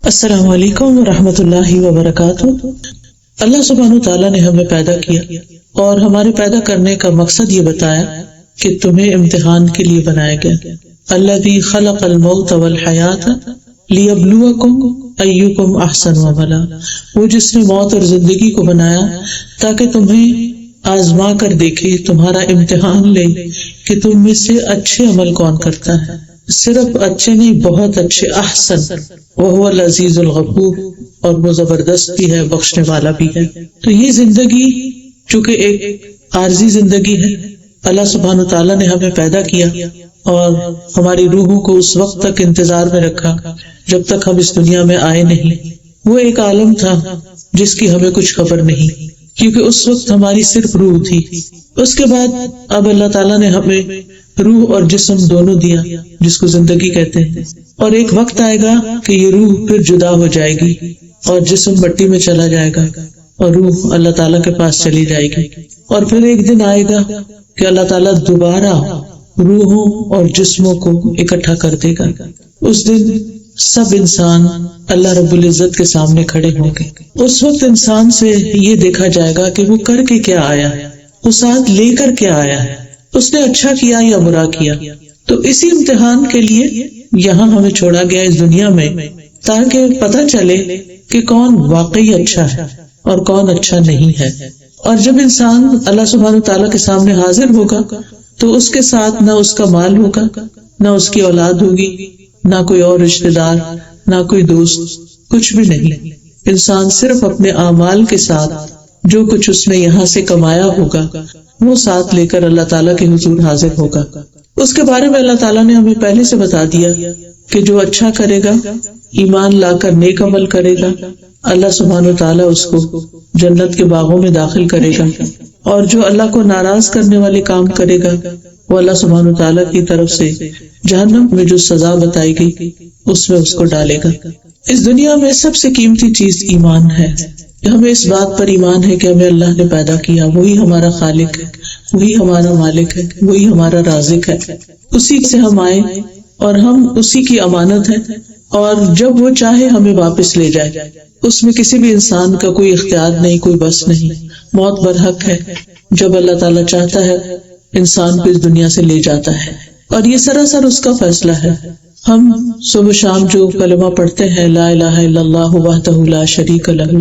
السلام علیکم ورحمۃ اللہ وبرکاتہ۔ اللہ سبحانہ تعالیٰ نے ہمیں پیدا کیا اور ہمارے پیدا کرنے کا مقصد یہ بتایا کہ تمہیں امتحان کے لیے بنایا گیا۔ الذی خلق الموت والحیاۃ لیبلوکم ایکم احسن عملا، وہ جس نے موت اور زندگی کو بنایا تاکہ تمہیں آزما کر دیکھے، تمہارا امتحان لے کہ تم میں سے اچھے عمل کون کرتا ہے، صرف اچھے نہیں بہت اچھے، احسن، وہو العزیز الغفور، اور وہ زبردست بھی ہے، بخشنے والا بھی ہے۔ تو یہ زندگی چونکہ ایک عارضی زندگی ہے، اللہ سبحانہ تعالیٰ نے ہمیں پیدا کیا اور ہماری روحوں کو اس وقت تک انتظار میں رکھا جب تک ہم اس دنیا میں آئے نہیں۔ وہ ایک عالم تھا جس کی ہمیں کچھ خبر نہیں، کیونکہ اس وقت ہماری صرف روح تھی۔ اس کے بعد اب اللہ تعالیٰ نے ہمیں روح اور جسم دونوں دیا، جس کو زندگی کہتے ہیں، اور ایک وقت آئے گا کہ یہ روح پھر جدا ہو جائے گی اور جسم مٹی میں چلا جائے گا اور روح اللہ تعالیٰ کے پاس چلی جائے گی، اور پھر ایک دن آئے گا کہ اللہ تعالیٰ دوبارہ روحوں اور جسموں کو اکٹھا کر دے گا۔ اس دن سب انسان اللہ رب العزت کے سامنے کھڑے ہوں گے۔ اس وقت انسان سے یہ دیکھا جائے گا کہ وہ کر کے کیا آیا، وہ ساتھ لے کر کیا آیا ہے، اس نے اچھا کیا یا برا کیا۔ تو اسی امتحان کے لیے یہاں ہمیں چھوڑا گیا اس دنیا میں، تاکہ پتہ چلے کہ کون واقعی اچھا ہے اور کون اچھا نہیں ہے۔ اور جب انسان اللہ سبحانہ تعالیٰ کے سامنے حاضر ہوگا تو اس کے ساتھ نہ اس کا مال ہوگا، نہ اس کی اولاد ہوگی، نہ کوئی اور رشتہ دار، نہ کوئی دوست، کچھ بھی نہیں۔ انسان صرف اپنے اعمال کے ساتھ جو کچھ اس نے یہاں سے کمایا ہوگا وہ ساتھ لے کر اللہ تعالیٰ کے حضور حاضر ہوگا۔ اس کے بارے میں اللہ تعالیٰ نے ہمیں پہلے سے بتا دیا کہ جو اچھا کرے گا، ایمان لا کر نیک عمل کرے گا، اللہ سبحانہ تعالیٰ اس کو جنت کے باغوں میں داخل کرے گا، اور جو اللہ کو ناراض کرنے والے کام کرے گا وہ اللہ سبحانہ تعالیٰ کی طرف سے جہنم میں جو سزا بتائی گئی اس میں اس کو ڈالے گا۔ اس دنیا میں سب سے قیمتی چیز ایمان ہے۔ ہمیں اس بات پر ایمان ہے کہ ہمیں اللہ نے پیدا کیا، وہی ہمارا خالق ہے، وہی ہمارا مالک ہے، وہی ہمارا رازق ہے، اسی سے ہم آئے اور ہم اسی کی امانت ہے، اور جب وہ چاہے ہمیں واپس لے جائے، اس میں کسی بھی انسان کا کوئی اختیار نہیں، کوئی بس نہیں۔ موت برحق ہے، جب اللہ تعالیٰ چاہتا ہے انسان کو اس دنیا سے لے جاتا ہے، اور یہ سراسر اس کا فیصلہ ہے۔ ہم صبح شام جو کلمہ پڑھتے ہیں، لا الہ الا اللہ وحدہ لا شریک لہ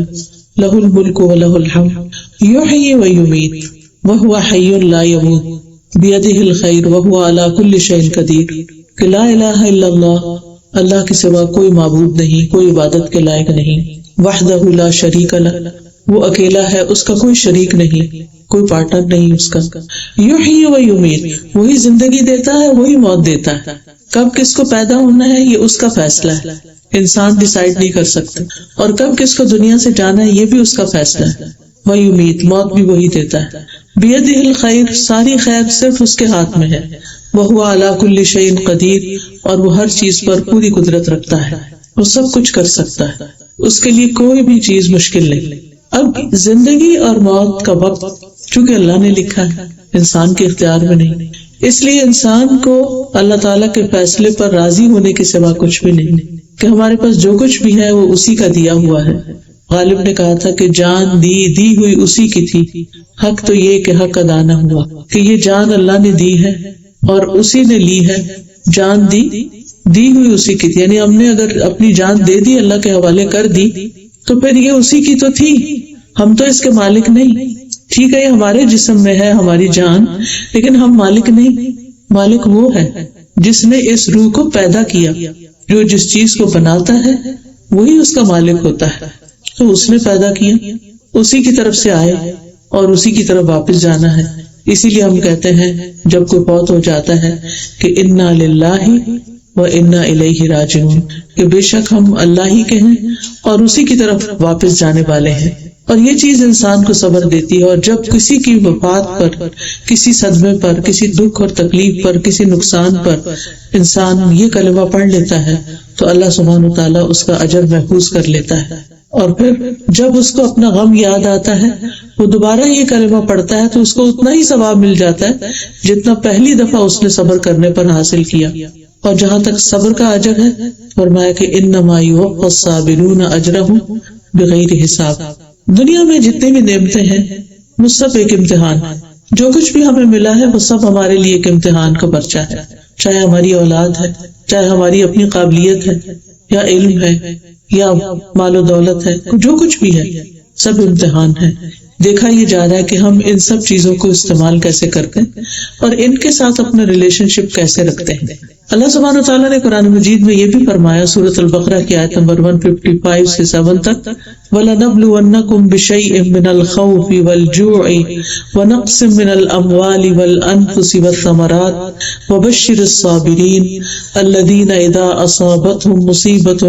لہ الملک ولہ الحمد یحیی ویمیت وہو حی لا یموت بیدہ الخیر وہو علی کل شیء قدیر، کہ لا الہ الا اللہ، اللہ کے سوا کوئی معبود نہیں، کوئی عبادت کے لائق نہیں، وحدہ لا شریک لہ، وہ اکیلا ہے، اس کا کوئی شریک نہیں، کوئی پارٹنر نہیں اس کا، یحیی ویمیت، وہی زندگی دیتا ہے، وہی موت دیتا ہے، کب کس کو پیدا ہونا ہے یہ اس کا فیصلہ ہے، انسان ڈیسائیڈ نہیں کر سکتا، اور کب کس کو دنیا سے جانا ہے یہ بھی اس کا فیصلہ ہے، ویمیت، موت بھی وہی دیتا ہے، بیدہ الخیر، ساری خیر صرف اس کے ہاتھ میں ہے، وہو علی کل شیء قدیر، اور وہ ہر چیز پر پوری قدرت رکھتا ہے، وہ سب کچھ کر سکتا ہے، اس کے لیے کوئی بھی چیز مشکل نہیں۔ اب زندگی اور موت کا وقت چونکہ اللہ نے لکھا ہے، انسان کے اختیار میں نہیں، اس لیے انسان کو اللہ تعالیٰ کے فیصلے پر راضی ہونے کے سوا کچھ بھی نہیں، کہ ہمارے پاس جو کچھ بھی ہے وہ اسی کا دیا ہوا ہے۔ غالب نے کہا تھا کہ جان دی ہوئی اسی کی تھی، حق تو یہ کہ حق ادا نہ ہوا، کہ یہ جان اللہ نے دی ہے اور اسی نے لی ہے، جان دی ہوئی اسی کی تھی، یعنی ہم نے اگر اپنی جان دے دی، اللہ کے حوالے کر دی، تو پھر یہ اسی کی تو تھی، ہم تو اس کے مالک نہیں۔ ٹھیک ہے یہ ہمارے جسم میں ہے ہماری جان، لیکن ہم مالک نہیں، مالک وہ ہے جس نے اس روح کو پیدا کیا، جو جس چیز کو بناتا ہے وہی اس کا مالک ہوتا ہے، تو اس نے پیدا کیا، اسی کی طرف سے آئے اور اسی کی طرف واپس جانا ہے۔ اسی لیے ہم کہتے ہیں جب کوئی فوت ہو جاتا ہے کہ انا للہ و انا الیہ راجعون، کہ بے شک ہم اللہ ہی کے ہیں اور اسی کی طرف واپس جانے والے ہیں۔ اور یہ چیز انسان کو صبر دیتی ہے، اور جب کسی کی وفات پر، کسی صدمے پر، کسی دکھ اور تکلیف پر، کسی نقصان پر انسان یہ کلمہ پڑھ لیتا ہے تو اللہ سبحانہ تعالیٰ اس کا اجر محفوظ کر لیتا ہے، اور پھر جب اس کو اپنا غم یاد آتا ہے وہ دوبارہ یہ کلمہ پڑھتا ہے تو اس کو اتنا ہی ثواب مل جاتا ہے جتنا پہلی دفعہ اس نے صبر کرنے پر حاصل کیا۔ اور جہاں تک صبر کا اجر ہے فرمایا کہ انما یوفی الصابرون اجرہم بغیر حساب. دنیا میں جتنے بھی نعمتیں ہیں وہ سب ایک امتحان. جو کچھ بھی ہمیں ملا ہے وہ سب ہمارے لیے ایک امتحان کا پرچہ ہے، چاہے ہماری اولاد ہے، چاہے ہماری اپنی قابلیت ہے یا علم ہے یا مال و دولت ہے، جو کچھ بھی ہے سب امتحان ہے. دیکھا یہ جا رہا ہے کہ ہم ان سب چیزوں کو استعمال کیسے کرتے ہیں اور ان کے ساتھ اپنا ریلیشن شپ کیسے رکھتے ہیں. اللہ سبحانہ وتعالیٰ نے قرآن مجید میں یہ بھی فرمایا سورۃ البقرہ کی آیت نمبر 155 سے 7 تک، وَلَنَبْلُوَنَّكُمْ بِشَيْءٍ مِّنَ الْخَوْفِ وَالْجُوعِ وَنَقْصٍ مِّنَ الْأَمْوَالِ وَالْأَنفُسِ وَالثَّمَرَاتِ وَبَشِّرِ الصَّابِرِينَ الَّذِينَ إِذَا أَصَابَتْهُمْ مُصِيبَةٌ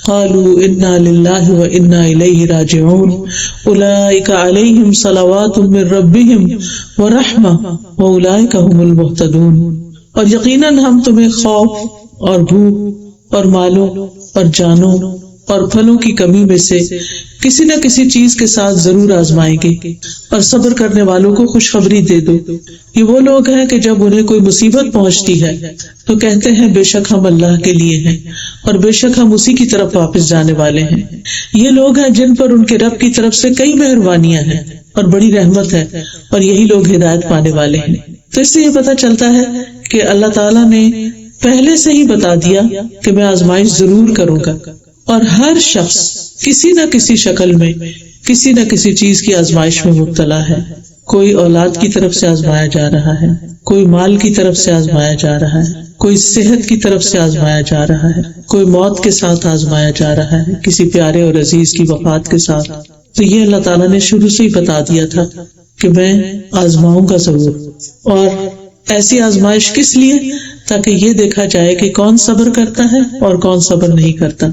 قَالُوا إِنَّا لِلَّهِ وَإِنَّا إِلَيْهِ رَاجِعُونَ أُولَٰئِكَ عَلَيْهِمْ صَلَوَاتٌ مِّن رَّبِّهِمْ وَرَحْمَةٌ وَأُولَٰئِكَ هُمُ الْمُهْتَدُونَ. اور یقیناً ہم تمہیں خوف اور بھوک اور مالوں اور جانوں اور پھلوں کی کمی میں سے کسی نہ کسی چیز کے ساتھ ضرور آزمائیں گے، اور صبر کرنے والوں کو خوشخبری دے دو. یہ وہ لوگ ہیں کہ جب انہیں کوئی مصیبت پہنچتی ہے تو کہتے ہیں بے شک ہم اللہ کے لیے ہیں اور بے شک ہم اسی کی طرف واپس جانے والے ہیں. یہ لوگ ہیں جن پر ان کے رب کی طرف سے کئی مہربانیاں ہیں اور بڑی رحمت ہے، اور یہی لوگ ہدایت پانے والے ہیں. تو اس سے یہ پتہ چلتا ہے کہ اللہ تعالیٰ نے پہلے سے ہی بتا دیا کہ میں آزمائش ضرور کروں گا، اور ہر شخص کسی نہ کسی شکل میں کسی نہ کسی چیز کی آزمائش میں مبتلا ہے. کوئی اولاد کی طرف سے آزمایا جا رہا ہے، کوئی مال کی طرف سے آزمایا جا رہا ہے، کوئی صحت کی طرف سے آزمایا جا رہا ہے، کوئی موت کے ساتھ آزمایا جا رہا ہے، کسی پیارے اور عزیز کی وفات کے ساتھ. تو یہ اللہ تعالیٰ نے شروع سے ہی بتا دیا تھا کہ میں آزماؤں گا ضرور. اور ایسی آزمائش کس لیے؟ تاکہ یہ دیکھا جائے کہ کون صبر کرتا ہے اور کون صبر نہیں کرتا.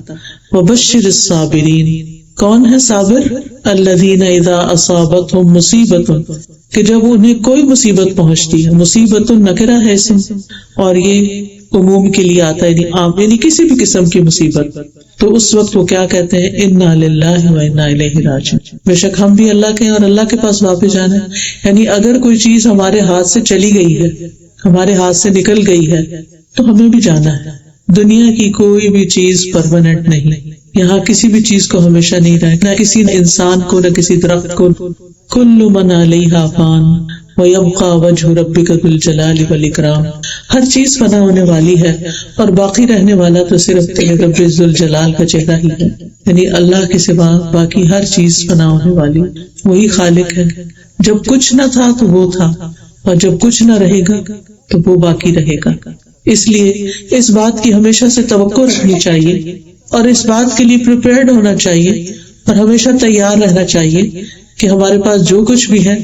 وَبَشِّرِ الصَّابِرِينَ، کون ہے صابر؟ الَّذِينَ إِذَا أَصَابَتْهُمْ مُصِيبَةٌ، کہ جب انہیں کوئی مصیبت پہنچتی ہے. مصیبت نکرہ ہے اسم، اور یہ عموم کے لیے آتا ہے، یعنی عام، یعنی کسی بھی قسم کی مصیبت. تو اس وقت وہ کیا کہتے ہیں؟ اِنَّا لِلَّهِ وَإِنَّا إِلَيْهِ رَاجِعُونَ، بے شک ہم بھی اللہ کے ہیں اور اللہ کے پاس واپس جانا ہے. یعنی اگر کوئی چیز ہمارے ہاتھ سے چلی گئی ہے، ہمارے ہاتھ سے نکل گئی ہے، تو ہمیں بھی جانا ہے. دنیا کی کوئی بھی چیز پرماننٹ نہیں، یہاں کسی بھی چیز کو ہمیشہ نہیں رہے، نہ کسی انسان کو، نہ کسی درخت کو. کل من علیہا فان ویبقى وجہ ربک ذو الجلال والاکرام، ہر چیز فنا ہونے والی ہے اور باقی رہنے والا تو صرف تیرے رب ذو الجلال کا چہرہ ہی ہے. یعنی اللہ کے سوا باقی ہر چیز فنا ہونے والی، وہی خالق ہے. جب کچھ نہ تھا تو وہ تھا، اور جب کچھ نہ رہے گا تو وہ باقی رہے گا. اس لیے اس بات کی ہمیشہ سے توقع رکھنی چاہیے اور اس بات کے لیے پریپیئرڈ ہونا چاہیے اور ہمیشہ تیار رہنا چاہیے کہ ہمارے پاس جو کچھ بھی ہے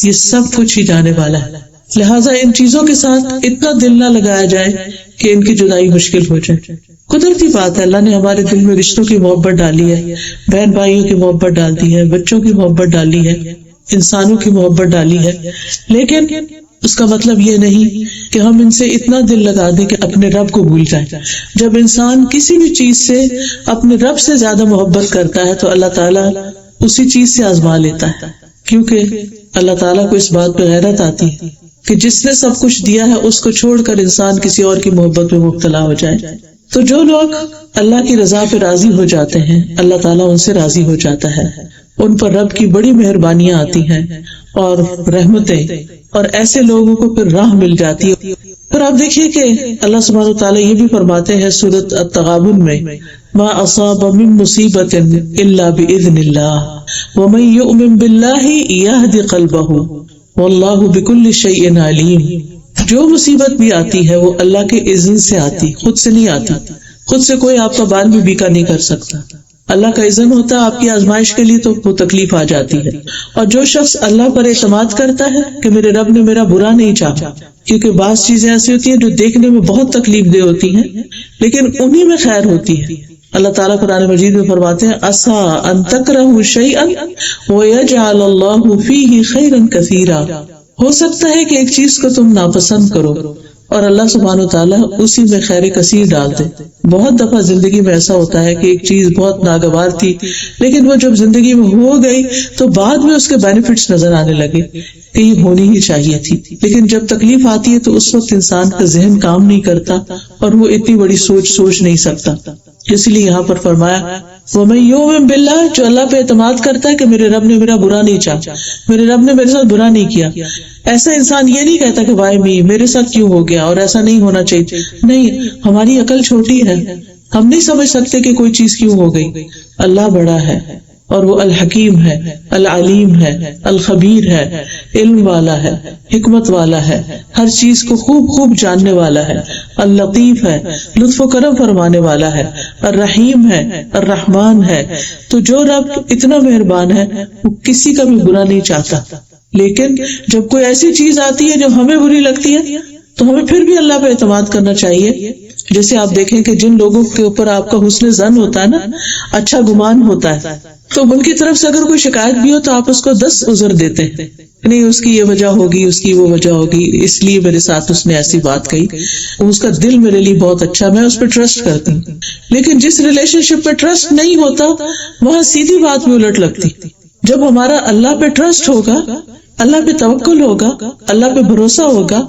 یہ سب کچھ ہی جانے والا ہے. لہٰذا ان چیزوں کے ساتھ اتنا دل نہ لگایا جائے کہ ان کی جدائی مشکل ہو جائے. قدرتی بات ہے، اللہ نے ہمارے دل میں رشتوں کی محبت ڈالی ہے، بہن بھائیوں کی محبت ڈال دی ہے، بچوں کی محبت ڈالی ہے، انسانوں کی محبت ڈالی ہے. لیکن اس کا مطلب یہ نہیں کہ ہم ان سے اتنا دل لگا دیں کہ اپنے رب کو بھول جائیں. جب انسان کسی بھی چیز سے اپنے رب سے زیادہ محبت کرتا ہے تو اللہ تعالیٰ اسی چیز سے آزما لیتا ہے، کیونکہ اللہ تعالیٰ کو اس بات پہ غیرت آتی ہے کہ جس نے سب کچھ دیا ہے اس کو چھوڑ کر انسان کسی اور کی محبت میں مبتلا ہو جائے. تو جو لوگ اللہ کی رضا پہ راضی ہو جاتے ہیں اللہ تعالیٰ ان سے راضی ہو جاتا ہے، ان پر رب کی بڑی مہربانیاں آتی ہیں اور رحمتیں، اور ایسے لوگوں کو پھر راہ مل جاتی ہے. پھر آپ دیکھیے کہ اللہ سبحانہ وتعالیٰ یہ بھی فرماتے ہیں سورۃ التغابن میں، ما اصاب من مصیبت الا باذن اللہ ومن یؤمن باللہ یہد قلبہ واللہ بکل شیء علیم. جو مصیبت بھی آتی ہے وہ اللہ کے اذن سے آتی، خود سے نہیں آتی. خود سے کوئی آپ کا بال بھی بیکا نہیں کر سکتا، اللہ کا اذن ہوتا ہے آپ کی آزمائش کے لیے تو وہ تکلیف آ جاتی ہے. اور جو شخص اللہ پر اعتماد کرتا ہے کہ میرے رب نے میرا برا نہیں چاہا، کیونکہ بعض چیزیں ایسی ہوتی ہیں جو دیکھنے میں بہت تکلیف دہ ہوتی ہیں لیکن انہی میں خیر ہوتی ہے. اللہ تعالیٰ قرآن مجید میں فرماتے ہیں عسیٰ ان تکرہوا شیئا ویجعل اللہ فیہ خیرا کثیرا، ہو سکتا ہے کہ ایک چیز کو تم ناپسند کرو اور اللہ سبحانہ وتعالیٰ اسی میں خیر کثیر ڈال دے. بہت دفعہ زندگی میں ایسا ہوتا ہے کہ ایک چیز بہت ناگوار تھی لیکن وہ جب زندگی میں ہو گئی تو بعد میں اس کے بینیفٹس نظر آنے لگے کہ یہ ہونی ہی چاہیے تھی. لیکن جب تکلیف آتی ہے تو اس وقت انسان کا ذہن کام نہیں کرتا اور وہ اتنی بڑی سوچ نہیں سکتا. اس لیے یہاں پر فرمایا وَمَن یُؤْمِن بِاللَّهِ، جو اللہ پہ اعتماد کرتا ہے کہ میرے رب نے میرا برا نہیں چاہا، میرے رب نے میرے ساتھ برا نہیں کیا. ایسا انسان یہ نہیں کہتا کہ وائی می، میرے ساتھ کیوں ہو گیا اور ایسا نہیں ہونا چاہیے. نہیں، ہماری عقل چھوٹی ہے، ہم نہیں سمجھ سکتے کہ کوئی چیز کیوں ہو گئی. اللہ بڑا ہے اور وہ الحکیم ہے، العلیم ہے، الخبیر ہے، علم والا ہے، حکمت والا ہے، ہر چیز کو خوب جاننے والا ہے، اللطیف ہے، لطف و کرم فرمانے والا ہے، الرحیم ہے، الرحمان ہے. تو جو رب اتنا مہربان ہے وہ کسی کا بھی برا نہیں چاہتا. لیکن جب کوئی ایسی چیز آتی ہے جو ہمیں بری لگتی ہے تو ہمیں پھر بھی اللہ پہ اعتماد کرنا چاہیے. جیسے آپ دیکھیں کہ جن لوگوں کے اوپر آپ کا حسن ظن ہوتا ہے نا، اچھا گمان ہوتا ہے، تو ان کی طرف سے اگر کوئی شکایت بھی ہو تو آپ اس کو 10 عذر دیتے ہیں. نہیں، اس کی یہ وجہ ہوگی، اس کی وہ وجہ ہوگی، اس لیے میرے ساتھ اس نے ایسی بات کہی، اس کا دل میرے لیے بہت اچھا، میں اس پہ ٹرسٹ کرتی ہوں. لیکن جس ریلیشن شپ پہ ٹرسٹ نہیں ہوتا وہاں سیدھی بات میں الٹ لگتی. جب ہمارا اللہ پہ ٹرسٹ ہوگا، اللہ پہ توکل ہوگا، اللہ پہ بھروسہ ہوگا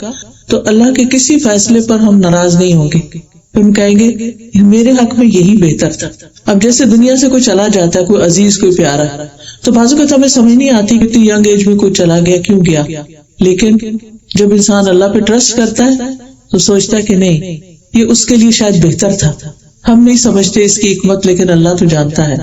تو اللہ کے کسی فیصلے پر ہم ناراض نہیں ہوں گے. ہم کہیں گے میرے حق میں یہی بہتر تھا. اب جیسے دنیا سے کوئی چلا جاتا ہے، کوئی عزیز، کوئی پیارا، تو بعض اوقات ہمیں سمجھ نہیں آتی کہ اتنی ینگ ایج میں کوئی چلا گیا، کیوں گیا. لیکن جب انسان اللہ پہ ٹرسٹ کرتا ہے تو سوچتا ہے کہ نہیں، یہ اس کے لیے شاید بہتر تھا. ہم نہیں سمجھتے اس کی حکمت، لیکن اللہ تو جانتا ہے.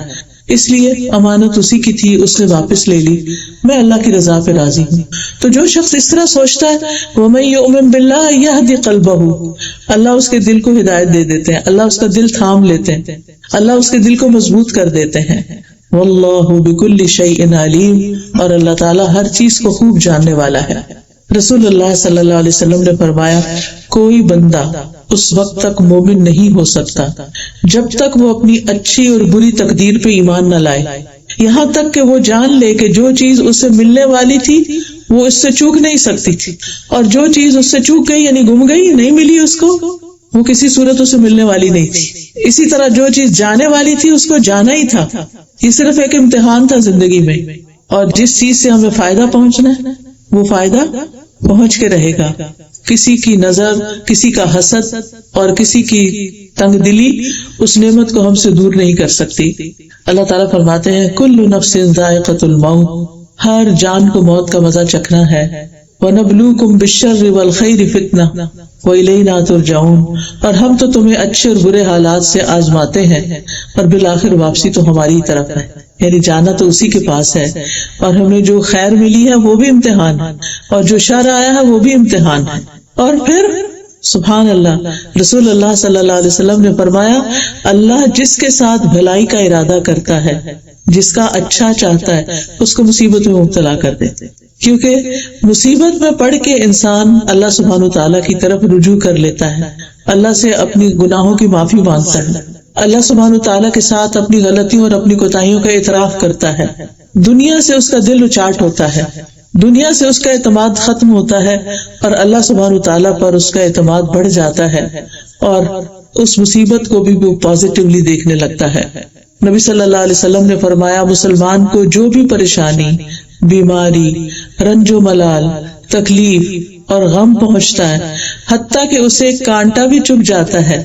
اس لیے امانت اسی کی تھی، اس نے واپس لے لی، میں اللہ کی رضا پہ راضی ہوں. تو جو شخص اس طرح سوچتا ہے وَمَن یُؤْمِن بِاللَّهِ یَهْدِ قَلْبَهُ، اللہ اس کے دل کو ہدایت دے دیتے ہیں، اللہ اس کا دل تھام لیتے ہیں، اللہ اس کے دل کو مضبوط کر دیتے ہیں. وَاللَّهُ بِكُلِّ شَيْءٍ عَلِيمٌ، اور اللہ تعالیٰ ہر چیز کو خوب جاننے والا ہے. رسول اللہ صلی اللہ علیہ وسلم نے فرمایا کوئی بندہ اس وقت تک مومن نہیں ہو سکتا جب تک وہ اپنی اچھی اور بری تقدیر پہ ایمان نہ لائے، یہاں تک کہ وہ جان لے کہ جو چیز اسے ملنے والی تھی وہ اس سے چوک نہیں سکتی تھی، اور جو چیز اس سے چوک گئی یعنی گم گئی، نہیں ملی اس کو، وہ کسی صورت اسے ملنے والی نہیں تھی. اسی طرح جو چیز جانے والی تھی اس کو جانا ہی تھا. یہ صرف ایک امتحان تھا زندگی میں، اور جس چیز سے ہمیں فائدہ پہنچنا ہے وہ فائدہ پہنچ کے رہے گا. کسی کی نظر، کسی کا حسد اور کسی کی تنگ دلی اس نعمت کو ہم سے دور نہیں کر سکتی. اللہ تعالیٰ فرماتے ہیں کل نفس ذائقۃ الموت، ہر جان کو موت کا مزہ چکھنا ہے. وَنَبْلُوكُمْ بِالشَّرِّ وَالْخَيْرِ فِتْنَةً وَإِلَيْنَا تُرْجَعُونَ، اور ہم تو تمہیں اچھے اور برے حالات سے آزماتے ہیں اور بالآخر واپسی تو ہماری ہی طرف ہے. یعنی جانا تو اسی کے پاس ہے، اور ہمیں جو خیر ملی ہے وہ بھی امتحان ہے، اور جو شر آیا ہے وہ بھی امتحان ہے. اور پھر سبحان اللہ، رسول اللہ صلی اللہ علیہ وسلم نے فرمایا اللہ جس کے ساتھ بھلائی کا ارادہ کرتا ہے، جس کا اچھا چاہتا ہے، اس کو مصیبت میں مبتلا کر دیتے. کیونکہ مصیبت میں پڑ کے انسان اللہ سبحانہ وتعالیٰ کی طرف رجوع کر لیتا ہے، اللہ سے اپنی گناہوں کی معافی مانگتا ہے، اللہ سبحانہ وتعالیٰ کے ساتھ اپنی غلطیوں اور اپنی کوتاہیوں کا اعتراف کرتا ہے. دنیا سے اس کا دل اچاٹ ہوتا ہے، دنیا سے اس کا اعتماد ختم ہوتا ہے، اور اللہ سبحانہ وتعالیٰ پر اس کا اعتماد بڑھ جاتا ہے، اور اس مصیبت کو بھی وہ پازیٹیولی دیکھنے لگتا ہے. نبی صلی اللہ علیہ وسلم نے فرمایا مسلمان کو جو بھی پریشانی، بیماری، رنج و ملال، تکلیف اور غم پہنچتا ہے، حتیٰ کہ اسے کانٹا بھی چبھ جاتا ہے،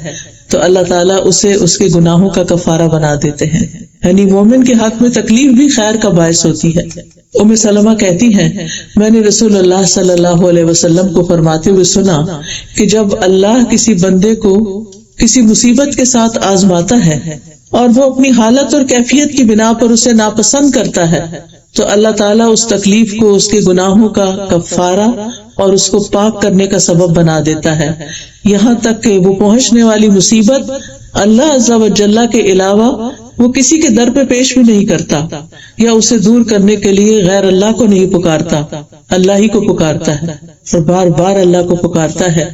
تو اللہ تعالیٰ اسے اس کے گناہوں کا کفارہ بنا دیتے ہیں. یعنی مومن کے حق میں تکلیف بھی خیر کا باعث ہوتی ہے. ام سلمہ کہتی ہیں میں نے رسول اللہ صلی اللہ علیہ وسلم کو فرماتے ہوئے سنا کہ جب اللہ کسی بندے کو کسی مصیبت کے ساتھ آزماتا ہے اور وہ اپنی حالت اور کیفیت کی بنا پر اسے ناپسند کرتا ہے تو اللہ تعالیٰ اس تکلیف کو اس کے گناہوں کا کفارہ اور اس کو پاک کرنے کا سبب بنا دیتا ہے، یہاں تک کہ وہ پہنچنے والی مصیبت اللہ عز و جل کے علاوہ وہ کسی کے در پہ پیش بھی نہیں کرتا، یا اسے دور کرنے کے لیے غیر اللہ کو نہیں پکارتا، اللہ ہی کو پکارتا ہے اور بار بار اللہ کو پکارتا ہے.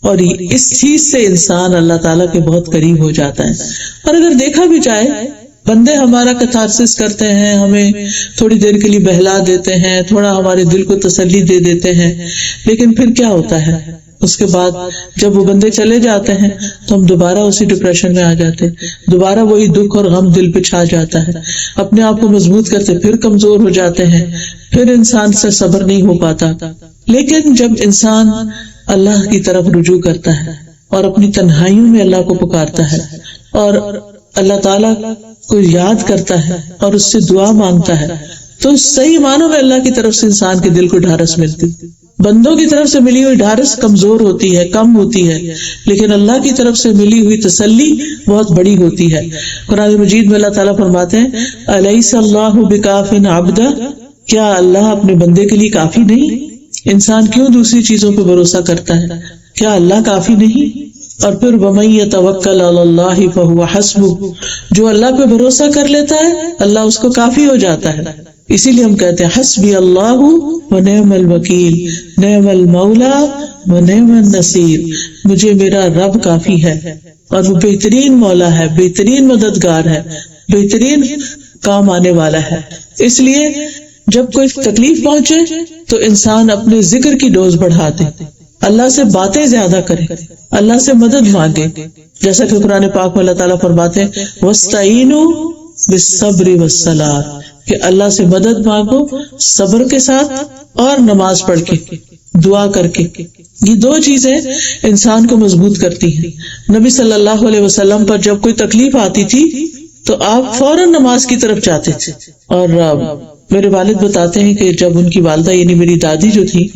اور اس چیز سے انسان اللہ تعالیٰ کے بہت قریب ہو جاتا ہے. اور اگر دیکھا بھی جائے بندے ہمارا کتھارسس کرتے ہیں، ہمیں تھوڑی دیر کے لیے بہلا دیتے ہیں، تھوڑا ہمارے دل کو تسلی دے دیتے ہیں، لیکن پھر کیا ہوتا ہے اس کے بعد جب وہ بندے چلے جاتے ہیں تو ہم دوبارہ اسی ڈپریشن میں آ جاتے ہیں، دوبارہ وہی دکھ اور غم دل پہ چھا جاتا ہے، اپنے آپ کو مضبوط کرتے پھر کمزور ہو جاتے ہیں، پھر انسان سے صبر نہیں ہو پاتا۔ لیکن جب انسان اللہ کی طرف رجوع کرتا ہے اور اپنی تنہائیوں میں اللہ کو پکارتا ہے اور اللہ تعالیٰ کو یاد کرتا ہے اور اس سے دعا مانگتا ہے، تو صحیح معنوں میں اللہ کی طرف سے انسان کے دل کو ڈھارس ملتی۔ بندوں کی طرف سے ملی ہوئی ڈھارس کمزور ہوتی ہے، کم ہوتی ہے، لیکن اللہ کی طرف سے ملی ہوئی تسلی بہت بڑی ہوتی ہے۔ قرآن مجید میں اللہ تعالیٰ فرماتے ہیں الیس اللہ بکاف عبدہ، کیا اللہ اپنے بندے کے لیے کافی نہیں؟ انسان کیوں دوسری چیزوں پہ بھروسہ کرتا ہے؟ کیا اللہ کافی نہیں؟ اور پھر وَمَن يَتَوَكَّلْ عَلَى اللَّهِ فَهُوَ حَسْبُهُ، جو اللہ پہ بھروسہ کر لیتا ہے اللہ اس کو کافی ہو جاتا ہے۔ اسی لیے ہم کہتے ہیں حسبی اللہ ونعم الوکیل، نعم المولا ونعم النصیر، مجھے میرا رب کافی ہے اور وہ بہترین مولا ہے، بہترین مددگار ہے، بہترین کام آنے والا ہے۔ اس لیے جب کوئی تکلیف پہنچے تو انسان اپنے ذکر کی ڈوز بڑھا دے، اللہ سے باتیں زیادہ کرے، اللہ سے مدد مانگے، جیسا کہ قرآن پاک میں اللہ تعالیٰ فرماتے ہیں وَاسْتَعِینُوا بِالصَّبْرِ وَالصَّلَاةِ، کہ اللہ سے مدد مانگو صبر کے ساتھ اور نماز پڑھ کے، دعا کر کے۔ یہ دو چیزیں انسان کو مضبوط کرتی ہیں۔ نبی صلی اللہ علیہ وسلم پر جب کوئی تکلیف آتی تھی تو آپ فوراً نماز کی طرف جاتے تھے۔ اور میرے والد بتاتے ہیں کہ جب ان کی والدہ یعنی میری دادی جو تھی،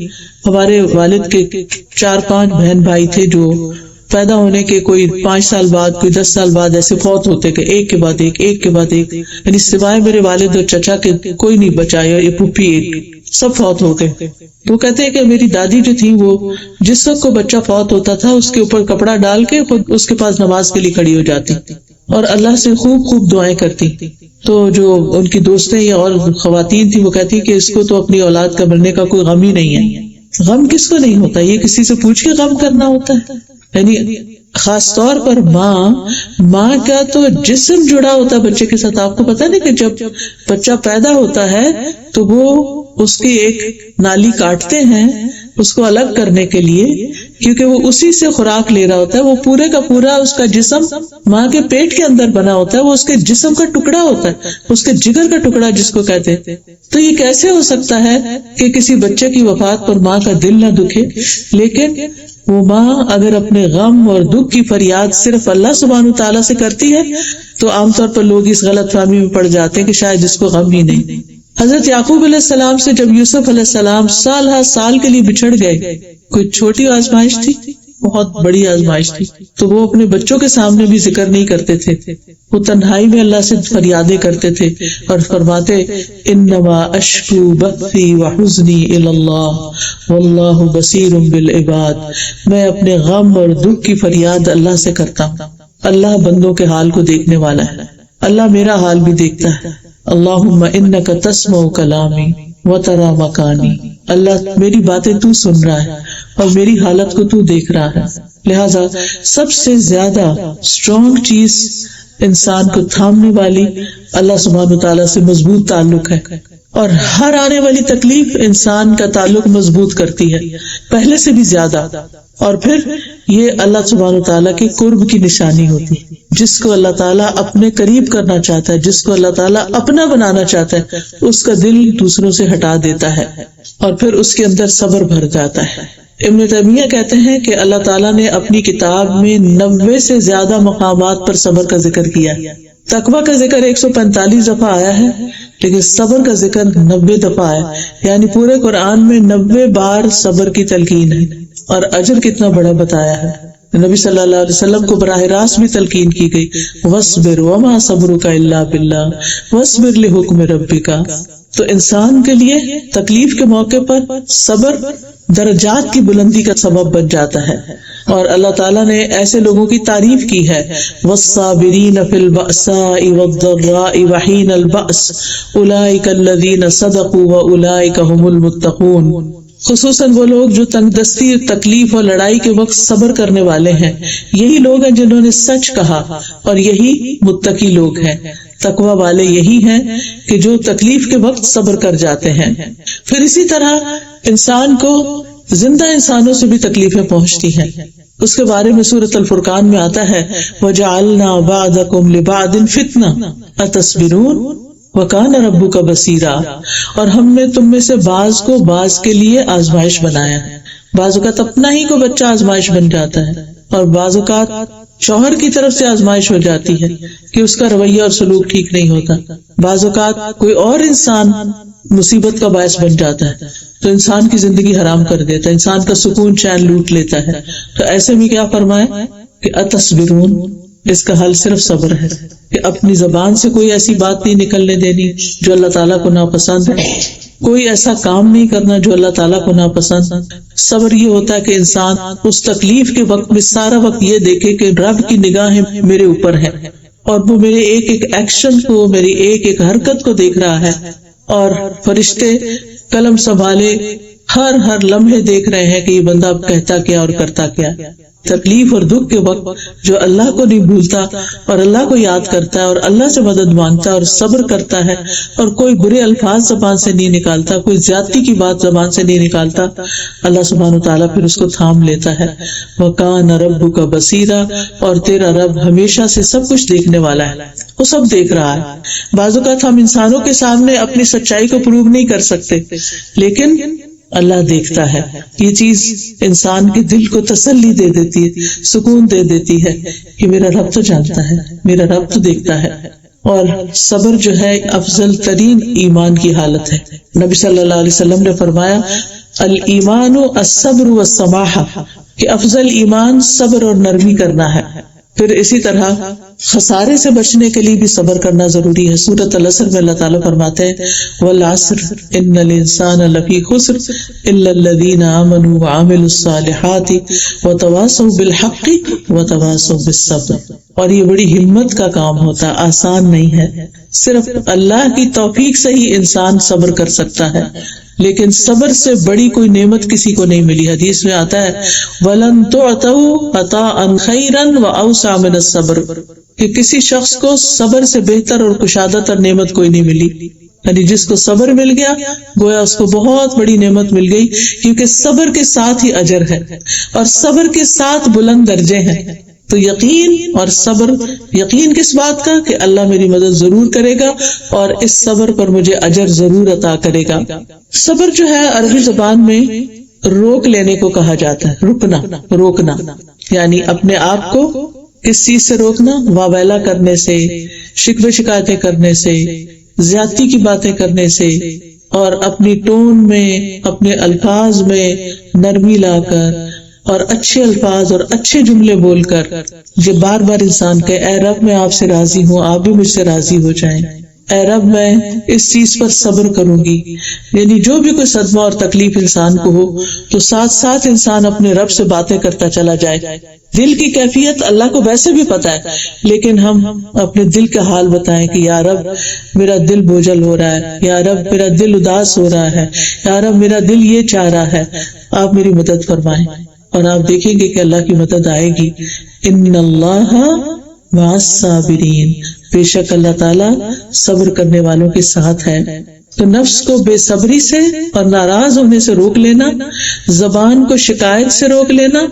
ہمارے والد کے 4-5 بہن بھائی تھے جو پیدا ہونے کے کوئی 5 سال بعد، کوئی 10 سال بعد ایسے فوت ہوتے کہ ایک کے بعد ایک، ایک کے بعد ایک، یعنی سوائے میرے والد اور چچا کے کوئی نہیں بچا، یہ پھوپھی ایک، سب فوت ہو گئے۔ وہ کہتے ہیں کہ میری دادی جو تھی وہ جس وقت کو بچہ فوت ہوتا تھا اس کے اوپر کپڑا ڈال کے خود اس کے پاس نماز کے لیے کھڑی ہو جاتی اور اللہ سے خوب خوب دعائیں کرتی۔ تو جو ان کی دوستیں یا اور خواتین تھی وہ کہتی کہ اس کو تو اپنی اولاد کا مرنے کا کوئی غم ہی نہیں ہے۔ غم کس کو نہیں ہوتا؟ یہ کسی سے پوچھ کے غم کرنا ہوتا ہے؟ یعنی خاص طور پر ماں کا تو جسم جڑا ہوتا ہے بچے کے ساتھ۔ آپ کو پتا نہیں کہ جب بچہ پیدا ہوتا ہے تو وہ اس کی ایک نالی کاٹتے ہیں اس کو الگ کرنے کے لیے، کیونکہ وہ اسی سے خوراک لے رہا ہوتا ہے، وہ پورے کا پورا اس کا جسم ماں کے پیٹ کے اندر بنا ہوتا ہے، وہ اس کے جسم کا ٹکڑا ہوتا ہے، اس کے جگر کا ٹکڑا جس کو کہتے ہیں۔ تو یہ کیسے ہو سکتا ہے کہ کسی بچے کی وفات پر ماں کا دل نہ دکھے؟ لیکن وہ ماں اگر اپنے غم اور دکھ کی فریاد صرف اللہ سبحانہ تعالیٰ سے کرتی ہے تو عام طور پر لوگ اس غلط فہمی میں پڑ جاتے ہیں کہ شاید جس کو غم ہی نہیں۔ حضرت یعقوب علیہ السلام سے جب یوسف علیہ السلام سال ہر سال کے لیے بچھڑ گئے، کوئی چھوٹی آزمائش تھی؟ بہت بڑی آزمائش تھی۔ تو وہ اپنے بچوں کے سامنے بھی ذکر نہیں کرتے تھے، وہ تنہائی میں اللہ سے فریادیں کرتے تھے اور فرماتے انما اشکو بثی وحزنی الی اللہ واللہ بصیر بالعباد، میں اپنے غم اور دکھ کی فریاد اللہ سے کرتا ہوں، اللہ بندوں کے حال کو دیکھنے والا ہے، اللہ میرا حال بھی دیکھتا ہے۔ اللہم انک تسمع کلامی وتری مکانی، اللہ میری باتیں تو سن رہا ہے اور میری حالت کو تو دیکھ رہا ہے۔ لہٰذا سب سے زیادہ اسٹرانگ چیز انسان کو تھامنے والی اللہ سبحانہ تعالیٰ سے مضبوط تعلق ہے، اور ہر آنے والی تکلیف انسان کا تعلق مضبوط کرتی ہے پہلے سے بھی زیادہ۔ اور پھر یہ اللہ سبحانہ تعالیٰ کے قرب کی نشانی ہوتی ہے۔ جس کو اللہ تعالیٰ اپنے قریب کرنا چاہتا ہے، جس کو اللہ تعالیٰ اپنا بنانا چاہتا ہے، اس کا دل دوسروں سے ہٹا دیتا ہے اور پھر اس کے اندر صبر بھر جاتا ہے۔ ابن تیمیہ کہتے ہیں کہ اللہ تعالیٰ نے اپنی کتاب میں 90 سے زیادہ مقامات پر صبر کا ذکر کیا ہے۔ تقویٰ کا ذکر 145 دفعہ آیا ہے، لیکن صبر کا ذکر 90 دفعہ آیا، یعنی پورے قرآن میں 90 بار صبر کی تلقین ہے۔ اور اجر کتنا بڑا بتایا ہے، نبی صلی اللہ علیہ وسلم کو براہ راست بھی تلقین کی گئی وَاصْبِرْ وَمَا صَبْرُكَ إِلَّا بِاللَّهِ وَاصْبِرْ لِحُكْمِ رَبِّكَ۔ تو انسان کے لیے تکلیف کے موقع پر صبر درجات کی بلندی کا سبب بن جاتا ہے، اور اللہ تعالیٰ نے ایسے لوگوں کی تعریف کی ہے وَالصَّابِرِينَ فِي الْبَأْسَاءِ وَالضَّرَّاءِ وَحِينَ الْبَأْسِ أُولَئِكَ الَّذِينَ صَدَقُوا وَأُولَئِكَ هُمُ الْمُتَّقُونَ۔ خصوصاً وہ لوگ جو تنگ دستی، تکلیف اور لڑائی کے وقت صبر کرنے والے ہیں، یہی لوگ ہیں جنہوں نے سچ کہا اور یہی متقی لوگ ہیں۔ تقوی والے یہی ہیں کہ جو تکلیف کے وقت صبر کر جاتے ہیں. پھر اسی طرح انسان کو زندہ انسانوں سے بھی تکلیفیں پہنچتی ہیں. اس کے بارے میں سورۃ الفرقان میں آتا ہے وَجَعَلْنَا بَعْضَكُمْ لِبَعْضٍ فِتْنَةً أَتَصْبِرُونَ وَكَانَ رَبُّكَ بَصِيرًا. اور ہم نے تم میں سے بعض کو بعض کے لیے آزمائش بنایا ہے. بعض اوقات اپنا ہی کوئی بچہ آزمائش بن جاتا ہے اور بعض اوقات شوہر کی طرف سے آزمائش ہو جاتی ہے کہ اس کا رویہ اور سلوک ٹھیک نہیں ہوتا. بعض اوقات کوئی اور انسان مصیبت کا باعث بن جاتا ہے تو انسان کی زندگی حرام کر دیتا ہے، انسان کا سکون چین لوٹ لیتا ہے. تو ایسے میں کیا فرمایا کہ اتصبرون، اس کا حل صرف صبر ہے کہ اپنی زبان سے کوئی ایسی بات نہیں نکلنے دینی جو اللہ تعالیٰ کو ناپسند ہے، کوئی ایسا کام نہیں کرنا جو اللہ تعالیٰ کو ناپسند. صبر یہ ہوتا ہے کہ انسان اس تکلیف کے وقت میں سارا وقت یہ دیکھے کہ رب کی نگاہیں میرے اوپر ہے اور وہ میرے ایک ایک ایکشن کو، میری ایک ایک حرکت کو دیکھ رہا ہے، اور فرشتے قلم سنبھالے ہر لمحے دیکھ رہے ہیں کہ یہ بندہ اب کہتا کیا اور کرتا کیا. تکلیف اور دکھ کے وقت جو اللہ کو نہیں بھولتا اور اللہ کو یاد کرتا ہے اور اللہ سے مدد مانگتا ہے اور صبر کرتا ہے اور کوئی برے الفاظ زبان سے نہیں نکالتا، کوئی زیادتی کی بات زبان سے نہیں نکالتا، اللہ سبحانہ وتعالیٰ پھر اس کو تھام لیتا ہے. وَكَانَ رَبُّكَ بَصِيرًا، اور تیرا رب ہمیشہ سے سب کچھ دیکھنے والا ہے، وہ سب دیکھ رہا ہے. بعض اوقات ہم انسانوں کے سامنے اپنی سچائی کو پروو نہیں کر سکتے لیکن اللہ دیکھتا ہے. یہ چیز انسان کے دل کو تسلی دے دیتی ہے، سکون دے دیتی ہے کہ میرا رب تو جانتا ہے، میرا رب تو دیکھتا ہے. اور صبر جو ہے افضل ترین ایمان کی حالت ہے. نبی صلی اللہ علیہ وسلم نے فرمایا الایمان الصبر والسماحہ، کہ افضل ایمان صبر اور نرمی کرنا ہے. پھر اسی طرح خسارے سے بچنے کے لیے بھی صبر کرنا ضروری ہے. سورۃ العصر میں اللہ تعالیٰ فرماتے ہیں والعصر ان الانسان لفی خسر الا الذین آمنوا وعملوا الصالحات وتواصوا بالحق وتواصوا بالصبر. اور یہ بڑی ہمت کا کام ہوتا ہے، آسان نہیں ہے. صرف اللہ کی توفیق سے ہی انسان صبر کر سکتا ہے، لیکن صبر سے بڑی کوئی نعمت کسی کو نہیں ملی. حدیث میں آتا ہے وَلَن تُعْتَوْا عَطَاءً خَيْرًا وَأَوْسَعَ مِنَ الصَّبْرِ، کہ کسی شخص کو صبر سے بہتر اور کشادہ تر نعمت کوئی نہیں ملی. یعنی جس کو صبر مل گیا گویا اس کو بہت بڑی نعمت مل گئی، کیونکہ صبر کے ساتھ ہی اجر ہے اور صبر کے ساتھ بلند درجے ہیں. تو یقین اور صبر، یقین کس بات کا کہ اللہ میری مدد ضرور کرے گا اور اس صبر پر مجھے اجر ضرور عطا کرے گا. صبر جو ہے عربی زبان میں روک لینے کو کہا جاتا ہے، رکنا، روکنا، یعنی اپنے آپ کو کس چیز سے روکنا؟ واویلا کرنے سے، شکوے شکایتیں کرنے سے، زیادتی کی باتیں کرنے سے، اور اپنی ٹون میں، اپنے الفاظ میں نرمی لا کر اور اچھے الفاظ اور اچھے جملے بول کر جو بار بار انسان کہے اے رب میں آپ سے راضی ہوں، آپ بھی مجھ سے راضی ہو جائیں، اے رب میں اس چیز پر صبر کروں گی. یعنی جو بھی کوئی صدمہ اور تکلیف انسان کو ہو تو ساتھ ساتھ انسان اپنے رب سے باتیں کرتا چلا جائے. دل کی کیفیت اللہ کو ویسے بھی پتا ہے، لیکن ہم اپنے دل کا حال بتائیں کہ یا رب میرا دل بوجھل ہو رہا ہے، یا رب میرا دل اداس ہو رہا ہے، یا رب میرا دل یہ چاہ رہا ہے، آپ میری مدد فرمائیں. اور آپ دیکھیں گے کہ اللہ کی مدد آئے گی. ان اللہ مع الصابرین، بے شک اللہ تعالیٰ صبر کرنے والوں کے ساتھ ہے. تو نفس کو بے صبری سے اور ناراض ہونے سے روک لینا، زبان کو شکایت سے روک لینا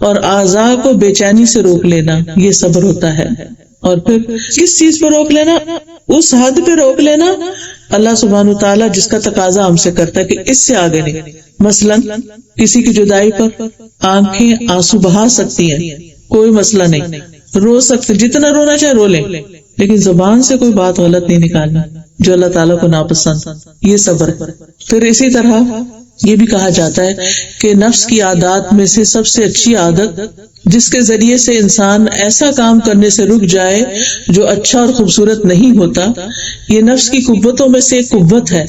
اور اعضاء کو بے چینی سے روک لینا، یہ صبر ہوتا ہے. اور پھر کس چیز پہ روک لینا؟ اس حد پہ روک لینا اللہ سبحانہ تعالیٰ جس کا تقاضا ہم سے کرتا ہے کہ اس سے آگے نہیں. مثلا کسی کی جدائی پر آنکھیں آنسو بہا سکتی ہیں، کوئی مسئلہ نہیں، رو سکتے، جتنا رونا چاہے رو لیں، لیکن زبان سے کوئی بات غلط نہیں نکالنا جو اللہ تعالیٰ کو ناپسند. یہ صبر. پھر اسی طرح یہ بھی کہا جاتا ہے کہ نفس کی عادات میں سے سب سے اچھی عادت جس کے ذریعے سے انسان ایسا کام کرنے سے رک جائے جو اچھا اور خوبصورت نہیں ہوتا، یہ نفس کی قوتوں میں سے ایک قوت ہے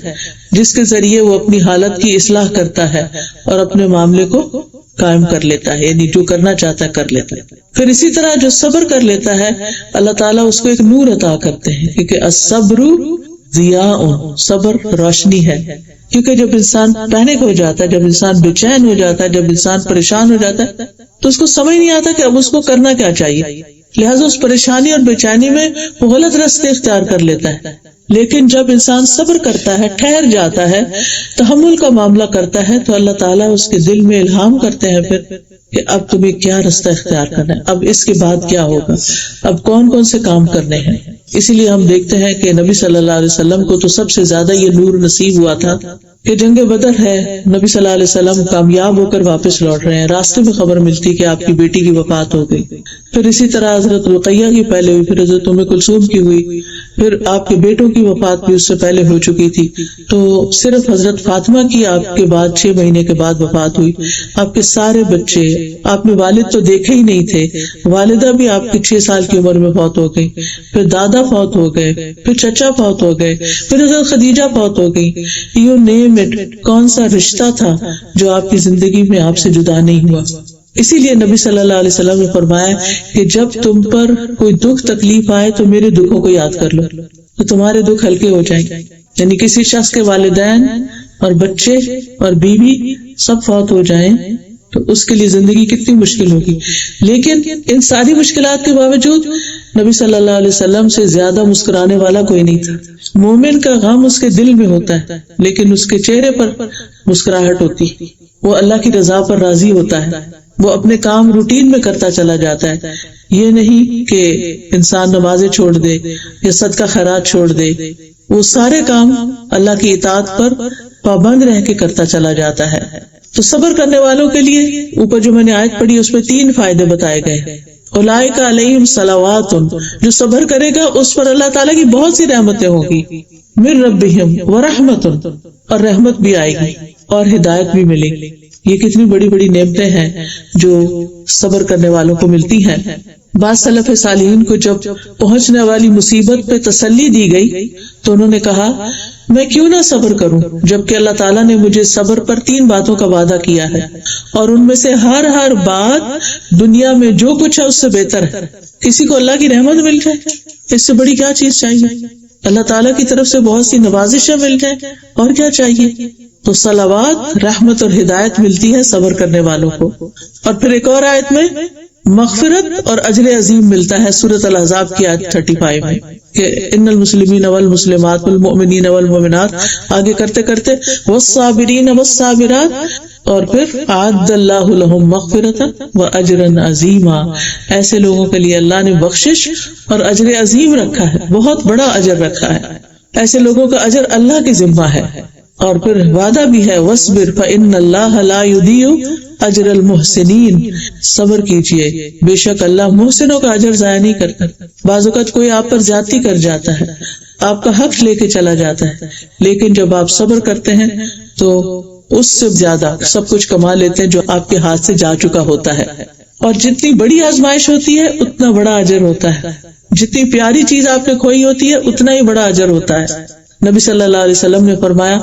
جس کے ذریعے وہ اپنی حالت کی اصلاح کرتا ہے اور اپنے معاملے کو قائم کر لیتا ہے، یعنی جو کرنا چاہتا ہے کر لیتا ہے. پھر اسی طرح جو صبر کر لیتا ہے اللہ تعالیٰ اس کو ایک نور عطا کرتے ہیں، کیونکہ الصبر ضیاء، صبر روشنی ہے. کیونکہ جب انسان پینک ہو جاتا ہے، جب انسان بے چین ہو جاتا ہے، جب انسان پریشان ہو جاتا ہے تو اس کو سمجھ نہیں آتا کہ اب اس کو کرنا کیا چاہیے. لہٰذا اس پریشانی اور بے چینی میں وہ غلط راستے اختیار کر لیتا ہے. لیکن جب انسان صبر کرتا ہے، ٹھہر جاتا ہے، تحمل کا معاملہ کرتا ہے، تو اللہ تعالیٰ اس کے دل میں الہام کرتے ہیں پھر کہ اب تمہیں کیا راستہ اختیار کرنا ہے، اب اس کے بعد کیا ہوگا، اب کون کون سے کام کرنے ہیں. اسی لیے ہم دیکھتے ہیں کہ نبی صلی اللہ علیہ وسلم کو تو سب سے زیادہ یہ نور نصیب ہوا تھا کہ جنگ بدر ہے، نبی صلی اللہ علیہ وسلم کامیاب ہو کر واپس لوٹ رہے ہیں، راستے میں خبر ملتی کہ آپ کی بیٹی کی وفات ہو گئی. پھر اسی طرح حضرت رقیہ کی پہلے ہوئی، پھر حضرت ام کلثوم کی ہوئی، پھر آپ کے بیٹوں کی وفات بھی اس سے پہلے ہو چکی تھی. تو صرف حضرت فاطمہ کی آپ کے بعد 6 مہینے کے بعد وفات ہوئی. آپ کے سارے بچے، آپ نے والد تو دیکھے ہی نہیں تھے، والدہ بھی آپ کی 6 سال کی عمر میں فوت ہو گئی، پھر دادا فوت ہو گئے، پھر چچا فوت ہو گئے، پھر حضرت خدیجہ فوت ہو گئی. یو نیم اٹ، کون سا رشتہ تھا جو آپ کی زندگی میں آپ سے جدا نہیں ہوا. اسی لیے نبی صلی اللہ علیہ وسلم نے فرمایا کہ جب تم پر کوئی دکھ تکلیف آئے تو میرے دکھوں کو یاد کر لو تو تمہارے دکھ ہلکے ہو جائیں. یعنی کسی شخص کے والدین اور بچے اور بیوی سب فوت ہو جائیں تو اس کے لیے زندگی کتنی مشکل ہوگی. لیکن ان ساری مشکلات کے باوجود نبی صلی اللہ علیہ وسلم سے زیادہ مسکرانے والا کوئی نہیں تھا. مومن کا غم اس کے دل میں ہوتا ہے لیکن اس کے چہرے پر مسکراہٹ ہوتی، وہ اللہ کی رضا پر راضی ہوتا ہے، وہ اپنے کام روٹین میں کرتا چلا جاتا ہے. یہ نہیں کہ انسان نمازیں چھوڑ دے یا صدقہ خیرات چھوڑ دے، وہ سارے کام اللہ کی اطاعت پر پابند رہ کے کرتا چلا جاتا ہے. تو صبر کرنے والوں کے لیے اوپر جو میں نے آیت پڑھی اس میں 3 فائدے بتائے گئے. اولئک علیہم صلوات، جو صبر کرے گا اس پر اللہ تعالیٰ کی بہت سی رحمتیں ہوگی، من ربہم ورحمت، اور رحمت بھی آئے گی اور ہدایت بھی ملے گی. یہ کتنی بڑی بڑی نعمتیں ہیں جو صبر کرنے والوں کو ملتی ہیں. بعض سلف صالحین کو جب پہنچنے والی مصیبت پہ تسلی دی گئی تو انہوں نے کہا میں کیوں نہ صبر کروں، جبکہ اللہ تعالیٰ نے مجھے صبر پر 3 باتوں کا وعدہ کیا ہے اور ان میں سے ہر بات دنیا میں جو کچھ ہے اس سے بہتر ہے. کسی کو اللہ کی رحمت مل جائے، اس سے بڑی کیا چیز چاہیے؟ اللہ تعالیٰ کی طرف سے بہت سی نوازشیں مل جائیں، اور کیا چاہیے؟ تو صلوات، رحمت اور ہدایت ملتی ہے صبر کرنے والوں کو. اور پھر ایک اور آیت میں مغفرت اور اجر عظیم ملتا ہے، سورۃ الاحزاب کی آیت 35 میں کہ ان المسلمین والمسلمات والمؤمنین والمؤمنات، آگے کرتے کرتے والصابرین والصابرات، اور پھر اعد اللہ لہم مغفرۃ واجرا عظیما. ایسے لوگوں کے لیے اللہ نے بخشش اور اجر عظیم رکھا ہے، بہت بڑا اجر رکھا ہے. ایسے لوگوں کا اجر اللہ کے ذمہ ہے. اور پھر وعدہ بھی ہے وَاصْبِرْ فَإِنَّ اللَّهَ لَا يُضِيعُ أَجْرَ الْمُحْسِنِينَ، صبر کیجئے، بے شک اللہ محسنوں کا اجر ضائع نہیں کرتا. بعض اوقات کوئی آپ پر زیادتی کر جاتا ہے، آپ کا حق لے کے چلا جاتا ہے، لیکن جب آپ صبر کرتے ہیں تو اس سے زیادہ سب کچھ کما لیتے ہیں جو آپ کے ہاتھ سے جا چکا ہوتا ہے. اور جتنی بڑی آزمائش ہوتی ہے اتنا بڑا اجر ہوتا ہے، جتنی پیاری چیز آپ نے کھوئی ہوتی ہے اتنا ہی بڑا اجر ہوتا ہے. نبی صلی اللہ علیہ وسلم نے فرمایا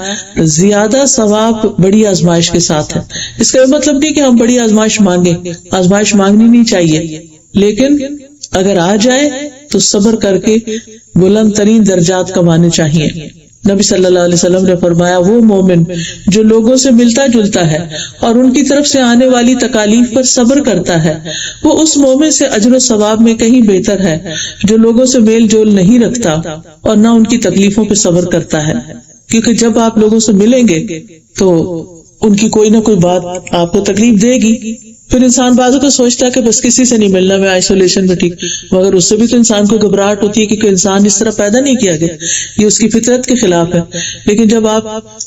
زیادہ ثواب بڑی آزمائش کے ساتھ ہے. اس کا مطلب نہیں کہ ہم بڑی آزمائش مانگیں، آزمائش مانگنی نہیں چاہیے، لیکن اگر آ جائے تو صبر کر کے بلند ترین درجات کمانے چاہیے. نبی صلی اللہ علیہ وسلم نے فرمایا وہ مومن جو لوگوں سے ملتا جلتا ہے اور ان کی طرف سے آنے والی تکالیف پر صبر کرتا ہے، وہ اس مومن سے اجر و ثواب میں کہیں بہتر ہے جو لوگوں سے میل جول نہیں رکھتا اور نہ ان کی تکلیفوں پہ صبر کرتا ہے. کیونکہ جب آپ لوگوں سے ملیں گے تو ان کی کوئی نہ کوئی بات آپ کو تکلیف دے گی. پھر انسان بعضوں کو سوچتا ہے کہ بس کسی سے نہیں ملنا، میں آئسولیشن میں ٹھیک، مگر اس سے بھی تو انسان کو گھبراہٹ ہوتی ہے کیونکہ انسان اس طرح پیدا نہیں کیا گیا، یہ اس کی فطرت کے خلاف ہے. لیکن جب آپ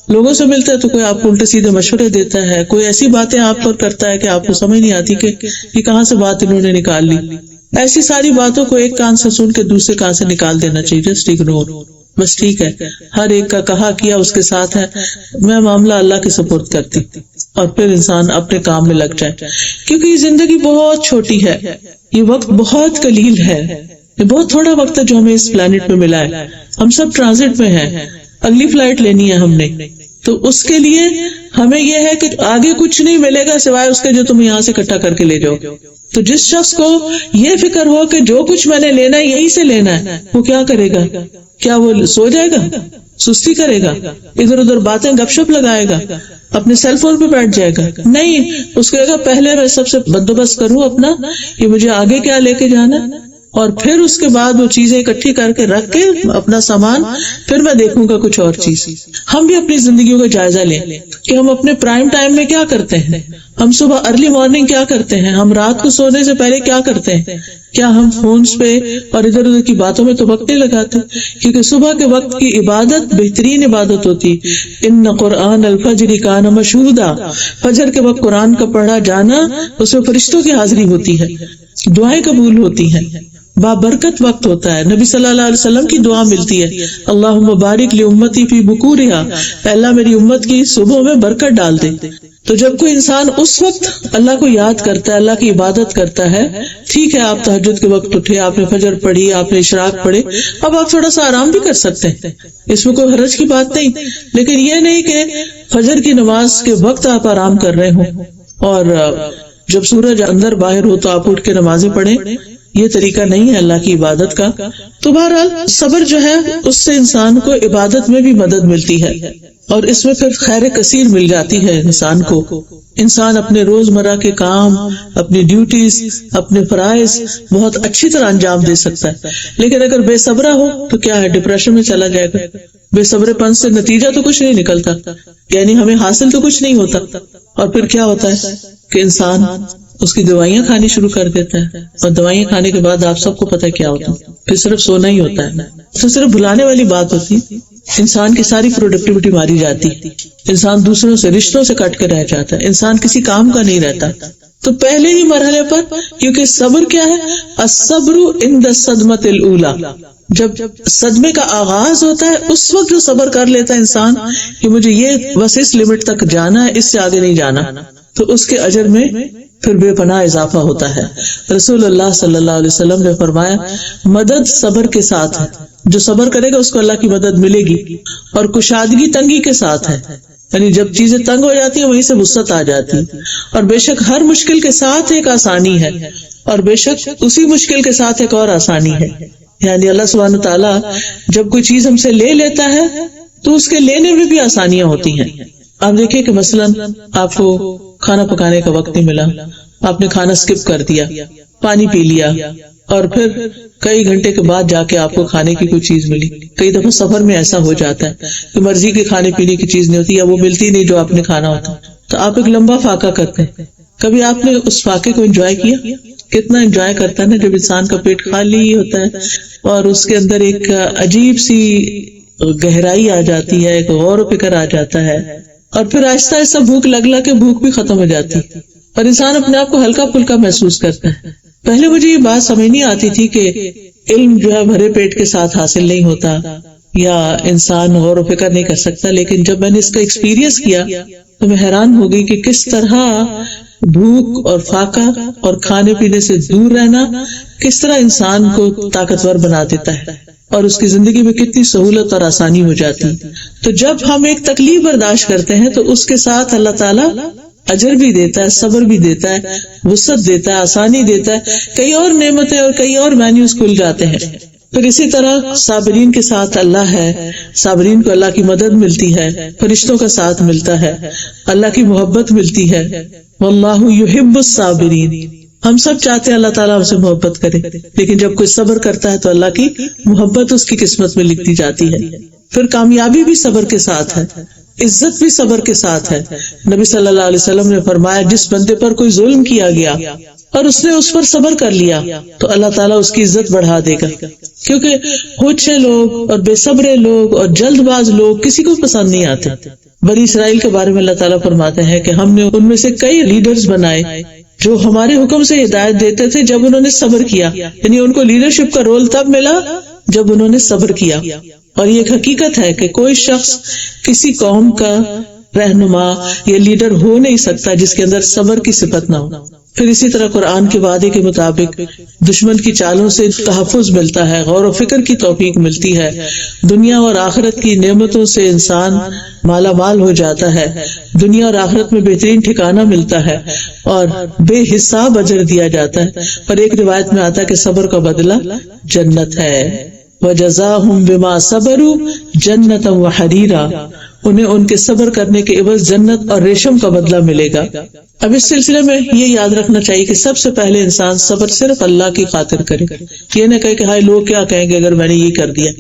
لوگوں سے ملتے ہیں تو کوئی آپ کو الٹے سیدھے مشورے دیتا ہے، کوئی ایسی باتیں آپ پر کرتا ہے کہ آپ کو سمجھ نہیں آتی کہ یہ کہاں سے بات انہوں نے نکال لی. ایسی ساری باتوں کو ایک کان سے سن کے دوسرے کان سے نکال دینا چاہیے، جسٹ اگنور، بس ٹھیک ہے، ہر ایک کا کہا کیا اس کے ساتھ ہے، میں معاملہ اللہ کے سپرد کرتی، اور پھر انسان اپنے کام میں لگ جائے. کیونکہ یہ زندگی بہت چھوٹی ہے، یہ وقت بہت قلیل ہے، یہ بہت تھوڑا وقت ہے جو ہمیں اس پلانٹ پہ ملا ہے. ہم سب ٹرانزٹ میں ہیں، اگلی فلائٹ لینی ہے ہم نے، تو اس کے لیے ہمیں یہ ہے کہ آگے کچھ نہیں ملے گا سوائے اس کے جو تم یہاں سے اکٹھا کر کے لے جاؤ. تو جس شخص کو یہ فکر ہو کہ جو کچھ میں نے لینا ہے یہی سے لینا ہے، وہ کیا کرے گا؟ کیا وہ سو جائے گا، سستی کرے گا، ادھر ادھر باتیں گپ شپ لگائے گا، اپنے سیل فون پہ بیٹھ جائے گا؟ نہیں، اس کو کہے گا پہلے میں سب سے بندوبست کروں اپنا کہ مجھے آگے کیا لے کے جانا. اور پھر اس کے بعد وہ چیزیں اکٹھی کر کے رکھ کے اپنا سامان، پھر میں دیکھوں گا کچھ اور چیز. ہم بھی اپنی زندگیوں کا جائزہ لیں کہ ہم اپنے پرائم ٹائم میں کیا کرتے ہیں، ہم صبح ارلی مارننگ کیا کرتے ہیں، ہم رات کو سونے سے پہلے کیا کرتے ہیں. کیا ہم فونز پہ اور ادھر ادھر کی باتوں میں تو وقت نہیں لگاتے؟ کیونکہ صبح کے وقت کی عبادت بہترین عبادت ہوتی. ان قرآن الفجر کان مشہودا، فجر کے وقت قرآن کا پڑھا جانا، اس میں فرشتوں کی حاضری ہوتی ہے، دعائیں قبول ہوتی ہیں، بابرکت وقت ہوتا ہے. نبی صلی اللہ علیہ وسلم کی دعا ملتی ہے، اللہم بارک لامتی فی بکورہا، اے اللہ میری امت کی صبح میں برکت ڈال دے. تو جب کوئی انسان اس وقت اللہ کو یاد کرتا ہے، اللہ کی عبادت کرتا ہے، ٹھیک ہے آپ تہجد کے وقت اٹھے، آپ نے فجر پڑھی، آپ نے اشراق پڑھے، اب آپ تھوڑا سا آرام بھی کر سکتے ہیں، اس میں کوئی حرج کی بات نہیں. لیکن یہ نہیں کہ فجر کی نماز کے وقت آپ آرام کر رہے ہوں اور جب سورج اندر باہر ہو تو آپ اٹھ کے نمازیں پڑھیں، یہ طریقہ نہیں ہے اللہ کی عبادت کا. تو بہرحال صبر جو ہے اس سے انسان کو عبادت میں بھی مدد ملتی ہے اور اس میں پھر خیر کثیر مل جاتی ہے انسان کو. انسان اپنے روزمرہ کے کام، اپنی ڈیوٹیز، اپنے فرائض بہت اچھی طرح انجام دے سکتا ہے. لیکن اگر بے صبرہ ہو تو کیا ہے، ڈپریشن میں چلا جائے گا. بے صبر پن سے نتیجہ تو کچھ نہیں نکلتا، یعنی ہمیں حاصل تو کچھ نہیں ہوتا. اور پھر کیا ہوتا ہے کہ انسان اس کی دوائیاں کھانی شروع کر دیتا ہے، اور دوائیاں کھانے کے بعد آپ سب کو پتہ کیا ہوتا ہے، پھر صرف سونا ہی ہوتا ہے. تو صرف بھلانے والی بات ہوتی، انسان کی ساری پروڈکٹیوٹی ماری جاتی، انسان دوسروں سے، رشتوں سے کٹ کے رہ جاتا ہے، انسان کسی کام کا نہیں رہتا. تو پہلے ہی مرحلے پر، کیونکہ صبر کیا ہے، الصبر عند الصدمۃ الاولی، جب صدمے کا آغاز ہوتا ہے اس وقت جو صبر کر لیتا ہے انسان کہ مجھے یہ بس اس لمٹ تک جانا ہے، اس سے آگے نہیں جانا، تو اس کے اجر میں پھر بے پناہ اضافہ ہوتا ہے. رسول اللہ صلی اللہ علیہ وسلم نے فرمایا، مدد صبر کے ساتھ ہے، جو صبر کرے گا اس کو اللہ کی مدد ملے گی، اور کشادگی تنگی کے ساتھ ہے، یعنی جب چیزیں تنگ ہو جاتی ہیں وہیں سے وسعت آ جاتی. اور بے شک ہر مشکل کے ساتھ ایک آسانی ہے، اور بے شک اسی مشکل کے ساتھ ایک اور آسانی ہے. یعنی اللہ سبحانہ تعالیٰ جب کوئی چیز ہم سے لے لیتا ہے تو اس کے لینے میں بھی آسانیاں ہوتی ہیں. آپ دیکھیں کہ مثلاً آپ کو کھانا پکانے کا وقت نہیں ملا، آپ نے کھانا سکپ کر دیا، پانی پی لیا، اور پھر کئی گھنٹے کے بعد جا کے آپ کو کھانے کی کوئی چیز ملی. کئی دفعہ سفر میں ایسا ہو جاتا ہے کہ مرضی کے کھانے پینے کی چیز نہیں ہوتی، یا وہ ملتی نہیں جو آپ نے کھانا ہوتا، تو آپ ایک لمبا فاقہ کرتے ہیں. کبھی آپ نے اس فاقے کو انجوائے کیا؟ کتنا انجوائے کرتا ہے نا جب انسان کا پیٹ خالی ہوتا ہے اور اس کے اندر ایک عجیب سی گہرائی آ جاتی ہے، ایک غور و فکر آ جاتا ہے، اور پھر آہستہ آہستہ بھوک لگ کے بھوک بھی ختم ہو جاتی اور انسان اپنے آپ کو ہلکا پھلکا محسوس کرتا ہے. پہلے مجھے یہ بات سمجھ نہیں آتی تھی کہ علم جو ہے بھرے پیٹ کے ساتھ حاصل نہیں ہوتا یا انسان غور و فکر نہیں کر سکتا، لیکن جب میں نے اس کا ایکسپیرینس کیا تو میں حیران ہو گئی کہ کس طرح بھوک اور فاقہ اور کھانے پینے سے دور رہنا کس طرح انسان کو طاقتور بنا دیتا ہے اور اس کی زندگی میں کتنی سہولت اور آسانی ہو جاتی. تو جب ہم ایک تکلیف برداشت کرتے ہیں تو اس کے ساتھ اللہ تعالیٰ اجر بھی دیتا ہے، صبر بھی دیتا ہے، وسعت دیتا ہے، آسانی دیتا ہے، کئی اور نعمتیں اور کئی اور مینیوز کھل جاتے ہیں. پھر اسی طرح صابرین کے ساتھ اللہ ہے، صابرین کو اللہ کی مدد ملتی ہے، فرشتوں کا ساتھ ملتا ہے، اللہ کی محبت ملتی ہے. واللہ یحب الصابرین، ہم سب چاہتے ہیں اللہ تعالیٰ ہم سے محبت کرے، لیکن جب کوئی صبر کرتا ہے تو اللہ کی محبت اس کی قسمت میں لکھی جاتی ہے. پھر کامیابی بھی صبر کے ساتھ ہے، عزت بھی صبر کے ساتھ ہے. نبی صلی اللہ علیہ وسلم نے فرمایا، جس بندے پر کوئی ظلم کیا گیا اور اس نے اس پر صبر کر لیا تو اللہ تعالیٰ اس کی عزت بڑھا دے گا. کیونکہ ہوچے لوگ اور بے صبرے لوگ اور جلد باز لوگ کسی کو پسند نہیں آتے. بنی اسرائیل کے بارے میں اللہ تعالیٰ فرماتے ہیں کہ ہم نے ان میں سے کئی لیڈرز بنائے جو ہمارے حکم سے ہدایت دیتے تھے جب انہوں نے صبر کیا. یعنی ان کو لیڈرشپ کا رول تب ملا جب انہوں نے صبر کیا. اور یہ ایک حقیقت ہے کہ کوئی شخص کسی قوم کا رہنما یا لیڈر ہو نہیں سکتا جس کے اندر صبر کی صفت نہ ہو. پھر اسی طرح قرآن کے وعدے کے مطابق دشمن کی چالوں سے تحفظ ملتا ہے، غور و فکر کی توفیق ملتی ہے، دنیا اور آخرت کی نعمتوں سے انسان مالا مال ہو جاتا ہے، دنیا اور آخرت میں بہترین ٹھکانہ ملتا ہے اور بے حساب اجر دیا جاتا ہے. اور ایک روایت میں آتا ہے کہ صبر کا بدلہ جنت ہے. وَجَزَاهُمْ بِمَا صَبَرُوا جَنَّةً وَحَرِيرًا انہیں ان کے صبر کرنے کے عوض جنت اور ریشم کا بدلہ ملے گا۔ اب اس سلسلے میں یہ یاد رکھنا چاہیے کہ سب سے پہلے انسان صبر صرف اللہ کی خاطر کرے، یہ نہ کہے کہ ہائے لوگ کیا کہیں گے اگر میں نے یہ کر دیا،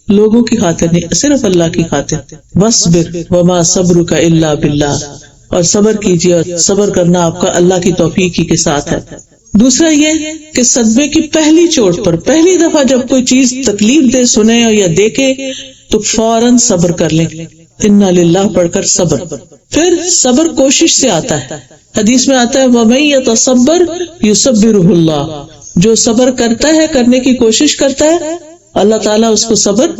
لوگوں کی خاطر نہیں، صرف اللہ کی خاطر۔ وَاصْبِرْ وَمَا صَبْرُكَ إِلَّا بِاللَّهِ، اور صبر کیجیے، اور صبر کرنا آپ کا اللہ کی توفیق ہی کے ساتھ ہے۔ دوسرا یہ کہ صدمے کی پہلی چوٹ پر، پہلی دفعہ جب کوئی چیز تکلیف دے، سنے یا دیکھے تو فوراً صبر کر لیں، اِنَّا لِلَّهِ پڑھ کر صبر۔ پھر صبر کوشش سے آتا ہے، حدیث میں آتا ہے وَمَن يَتَصَبَّرْ يُصَبِّرُهُ اللَّهُ، جو صبر کرتا ہے، کرنے کی کوشش کرتا ہے، اللہ تعالیٰ اس کو صبر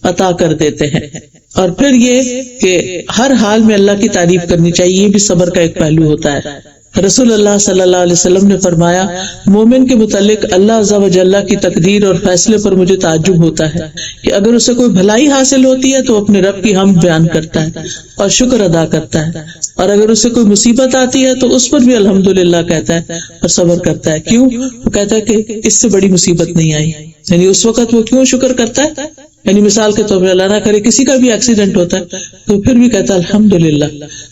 عطا کر دیتے ہیں۔ اور پھر یہ کہ ہر حال میں اللہ کی تعریف کرنی چاہیے، یہ بھی صبر کا ایک پہلو ہوتا ہے۔ رسول اللہ صلی اللہ علیہ وسلم نے فرمایا مومن کے متعلق اللہ عز و جل کی تقدیر اور فیصلے پر مجھے تعجب ہوتا ہے کہ اگر اسے کوئی بھلائی حاصل ہوتی ہے تو اپنے رب کی حمد بیان کرتا ہے اور شکر ادا کرتا ہے، اور اگر اسے کوئی مصیبت آتی ہے تو اس پر بھی الحمدللہ کہتا ہے اور صبر کرتا ہے۔ کیوں؟ وہ کہتا ہے کہ اس سے بڑی مصیبت نہیں آئی، یعنی اس وقت وہ کیوں شکر کرتا ہے؟ یعنی مثال کے طور پر اللہ نہ کرے کسی کا بھی ایکسیڈنٹ ہوتا ہے تو پھر بھی کہتا ہے الحمدللہ۔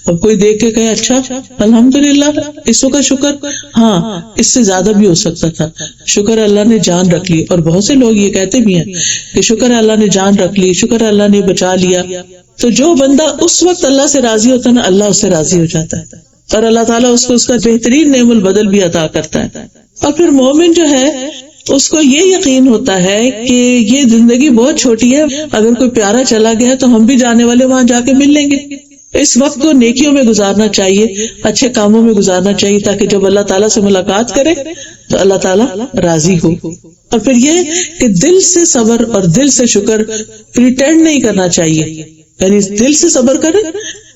اب کوئی دیکھ کے کہے اچھا الحمدللہ اس وقت شکر، ہاں اس سے زیادہ بھی ہو سکتا تھا، شکر اللہ نے جان رکھ لی۔ اور بہت سے لوگ یہ کہتے بھی ہیں کہ شکر اللہ نے جان رکھ لی، شکر اللہ نے بچا لیا۔ تو جو بندہ اس وقت اللہ سے راضی ہوتا ہے نا، اللہ اس سے راضی ہو جاتا ہے اور اللہ تعالیٰ اس کو اس کا بہترین نعم البدل بھی عطا کرتا ہے۔ اور پھر مومن جو ہے اس کو یہ یقین ہوتا ہے کہ یہ زندگی بہت چھوٹی ہے، اگر کوئی پیارا چلا گیا تو ہم بھی جانے والے وہاں جا کے مل لیں گے۔ اس وقت کو نیکیوں میں گزارنا چاہیے، اچھے کاموں میں گزارنا چاہیے، تاکہ جب اللہ تعالیٰ سے ملاقات کرے تو اللہ تعالیٰ راضی ہو۔ اور پھر یہ کہ دل سے صبر اور دل سے شکر پریٹینڈ نہیں کرنا چاہیے، یعنی دل سے صبر کرے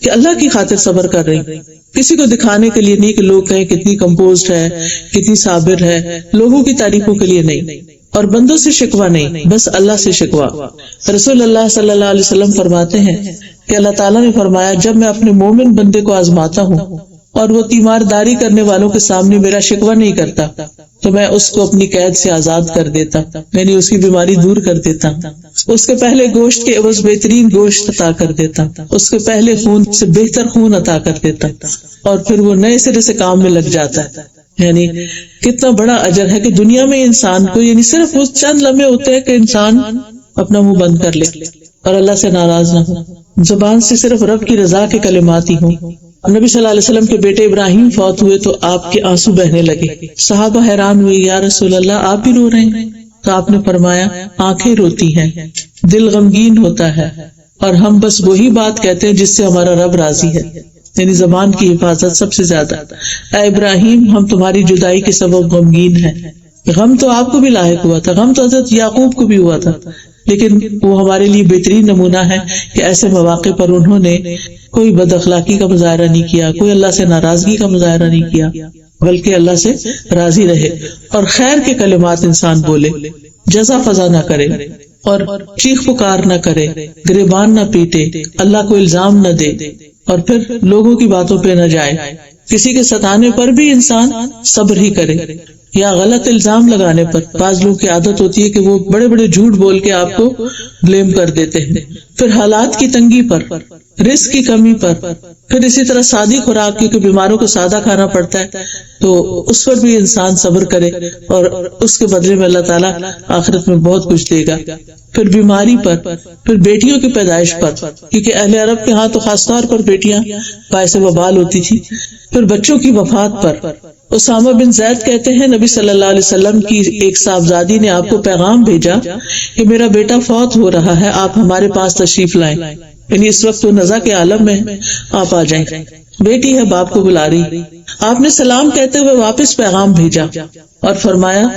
کہ اللہ کی خاطر صبر کر رہے، کسی کو دکھانے کے لیے نہیں کہ لوگ کہیں کتنی کمپوزڈ ہے، کتنی صابر ہے، لوگوں کی تعریفوں کے لیے نہیں، اور بندوں سے شکوہ نہیں، بس اللہ سے شکوہ۔ رسول اللہ صلی اللہ علیہ وسلم فرماتے ہیں کہ اللہ تعالیٰ نے فرمایا جب میں اپنے مومن بندے کو آزماتا ہوں اور وہ تیمارداری کرنے والوں کے سامنے میرا شکوہ نہیں کرتا تو میں اس کو اپنی قید سے آزاد کر دیتا، یعنی اس کی بیماری دور کر دیتا، اس کے پہلے گوشت کے عوض بہترین گوشت عطا کر دیتا، اس کے پہلے خون سے بہتر خون عطا کر دیتا، اور پھر وہ نئے سرے سے کام میں لگ جاتا ہے۔ یعنی کتنا بڑا اجر ہے کہ دنیا میں انسان کو، یعنی صرف وہ چند لمحے ہوتے ہیں کہ انسان اپنا منہ بند کر لے اور اللہ سے ناراض نہ ہو، زبان سے صرف رب کی رضا کے کلمات ہی ہوں۔ نبی صلی اللہ علیہ وسلم کے بیٹے ابراہیم فوت ہوئے تو آپ کے آنسو بہنے لگے، صحابہ حیران ہوئے، یا رسول اللہ آپ بھی رو رہے ہیں؟ تو آپ نے فرمایا آنکھیں روتی ہیں، دل غمگین ہوتا ہے، اور ہم بس وہی بات کہتے ہیں جس سے ہمارا رب راضی ہے، یعنی زبان کی حفاظت سب سے زیادہ۔ اے ابراہیم ہم تمہاری جدائی کے سبب غمگین ہیں، غم تو آپ کو بھی لاحق ہوا تھا، غم تو حضرت یعقوب کو بھی ہوا تھا، لیکن وہ ہمارے لیے بہترین نمونہ ہے کہ ایسے مواقع پر انہوں نے کوئی بد اخلاقی کا مظاہرہ نہیں کیا، کوئی اللہ سے ناراضگی کا مظاہرہ نہیں کیا، بلکہ اللہ سے راضی رہے اور خیر کے کلمات انسان بولے، جزا فضا نہ کرے اور چیخ پکار نہ کرے، گریبان نہ پیٹے، اللہ کو الزام نہ دے، اور پھر لوگوں کی باتوں پہ نہ جائے، کسی کے ستانے پر بھی انسان صبر ہی کرے، یا غلط الزام لگانے پر بعض لوگوں کی عادت ہوتی ہے کہ وہ بڑے بڑے جھوٹ بول کے آپ کو بلیم کر دیتے ہیں، پھر حالات کی تنگی پر، رزق کی کمی پر، پھر اسی طرح سادی خوراک، کیونکہ بیماروں کو سادہ کھانا پڑتا ہے تو اس پر بھی انسان صبر کرے اور اس کے بدلے میں اللہ تعالیٰ آخرت میں بہت کچھ دے گا۔ پھر بیماری پر، پھر بیٹیوں کی پیدائش پر، کیونکہ اہل عرب کے ہاں تو خاص طور پر بیٹیاں باعث وبال ہوتی تھی، پھر بچوں کی وفات پر۔ اسامہ بن زید کہتے ہیں نبی صلی اللہ علیہ وسلم کی ایک صاحبزادی نے آپ کو پیغام بھیجا کہ میرا بیٹا فوت ہو رہا ہے، آپ ہمارے پاس تشریف لائیں، یعنی اس وقت وہ نزع کے عالم میں، آپ آ جائیں، بیٹی ہے باپ کو بلا رہی۔ آپ نے سلام کہتے ہوئے واپس پیغام بھیجا اور فرمایا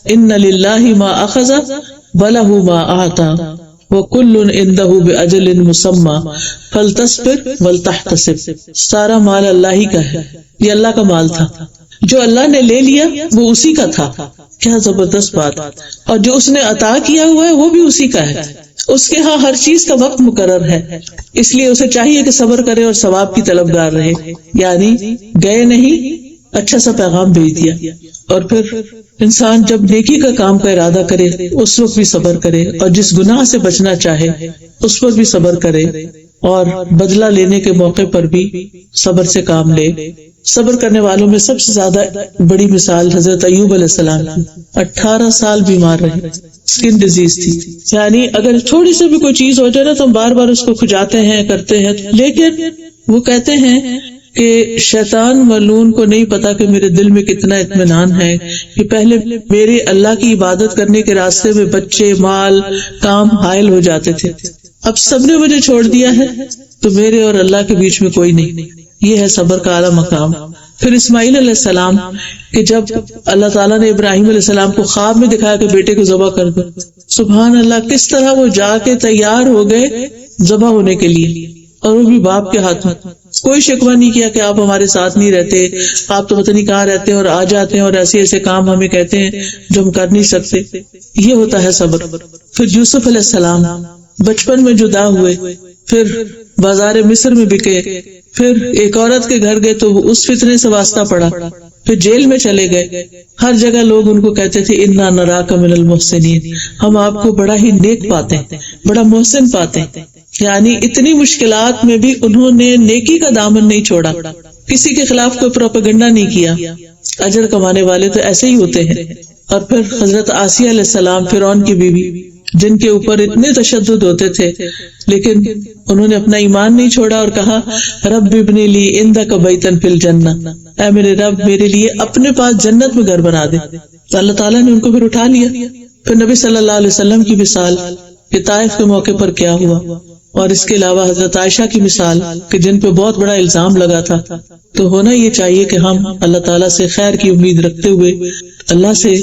ان للہ ما اخذ ولہ ما اعطى وکل عنده باجل مسمى فلتصبر ولتحتسب، سارا مال اللہ ہی کا ہے، یہ اللہ کا مال تھا، جو اللہ نے لے لیا وہ اسی کا تھا، کیا زبردست بات، اور جو اس نے عطا کیا ہوا ہے وہ بھی اسی کا ہے، اس کے ہاں ہر چیز کا وقت مقرر ہے، اس لیے اسے چاہیے کہ صبر کرے اور ثواب کی طلبگار رہے، یعنی گئے نہیں، اچھا سا پیغام بھیج دیا۔ اور پھر انسان جب نیکی کا کام کا ارادہ کرے اس وقت بھی صبر کرے، اور جس گناہ سے بچنا چاہے اس پر بھی صبر کرے، اور بدلہ لینے کے موقع پر بھی صبر سے کام لے۔ صبر کرنے والوں میں سب سے زیادہ بڑی مثال حضرت ایوب علیہ السلام کی۔ 18 سال بیمار رہے، اسکن ڈیزیز تھی، یعنی اگر تھوڑی سی بھی کوئی چیز ہو جائے نا تو ہم بار بار اس کو کھجاتے ہیں، کرتے ہیں، لیکن وہ کہتے ہیں کہ شیطان ملعون کو نہیں پتا کہ میرے دل میں کتنا اطمینان ہے کہ پہلے میرے اللہ کی عبادت کرنے کے راستے میں بچے، مال، کام حائل ہو جاتے تھے، اب سب نے مجھے چھوڑ دیا ہے تو میرے اور اللہ کے بیچ میں کوئی نہیں۔ یہ ہے صبر کا اعلیٰ مقام۔ پھر اسماعیل علیہ السلام کہ جب اللہ تعالیٰ نے ابراہیم علیہ السلام کو خواب میں دکھایا کہ بیٹے کو ذبح کر دو، سبحان اللہ، کس طرح وہ جا کے تیار ہو گئے ذبح ہونے کے لیے، اور وہ بھی باپ کے ہاتھ میں۔ کوئی شکوہ نہیں کیا کہ آپ ہمارے ساتھ نہیں رہتے، آپ تو پتہ نہیں کہاں رہتے اور آ جاتے ہیں اور ایسے ایسے کام ہمیں کہتے ہیں جو ہم کر نہیں سکتے۔ یہ ہوتا ہے صبر۔ پھر یوسف علیہ السلام بچپن میں جدا ہوئے، پھر بازار مصر میں بکے، پھر ایک عورت کے گھر گئے تو وہ اس فتنے سے واسطہ پڑا، پھر جیل میں چلے گئے، ہر جگہ لوگ ان کو کہتے تھے انا نراک من المحسنین، ہم آپ کو بڑا ہی نیک پاتے ہیں، بڑا محسن پاتے ہیں۔ یعنی اتنی مشکلات میں بھی انہوں نے نیکی کا دامن نہیں چھوڑا، کسی کے خلاف کوئی پروپیگنڈا نہیں کیا۔ اجر کمانے والے تو ایسے ہی ہوتے ہیں۔ اور پھر حضرت آسیہ علیہ السلام، فرعون کی بیوی، جن کے اوپر اتنے تشدد ہوتے تھے لیکن انہوں نے اپنا ایمان نہیں چھوڑا اور کہا رب ابن لی عندک بیتا فی الجنہ، اے میرے رب میرے لیے اپنے پاس جنت میں گھر بنا دے۔ تو اللہ تعالیٰ نے ان کو پھر اٹھا لیا۔ پھر نبی صلی اللہ علیہ وسلم کی مثال کہ طائف کے موقع پر کیا ہوا، اور اس کے علاوہ حضرت عائشہ کی مثال کہ جن پہ بہت بڑا الزام لگا تھا۔ تو ہونا یہ چاہیے کہ ہم اللہ تعالیٰ سے خیر کی امید رکھتے ہوئے اللہ سے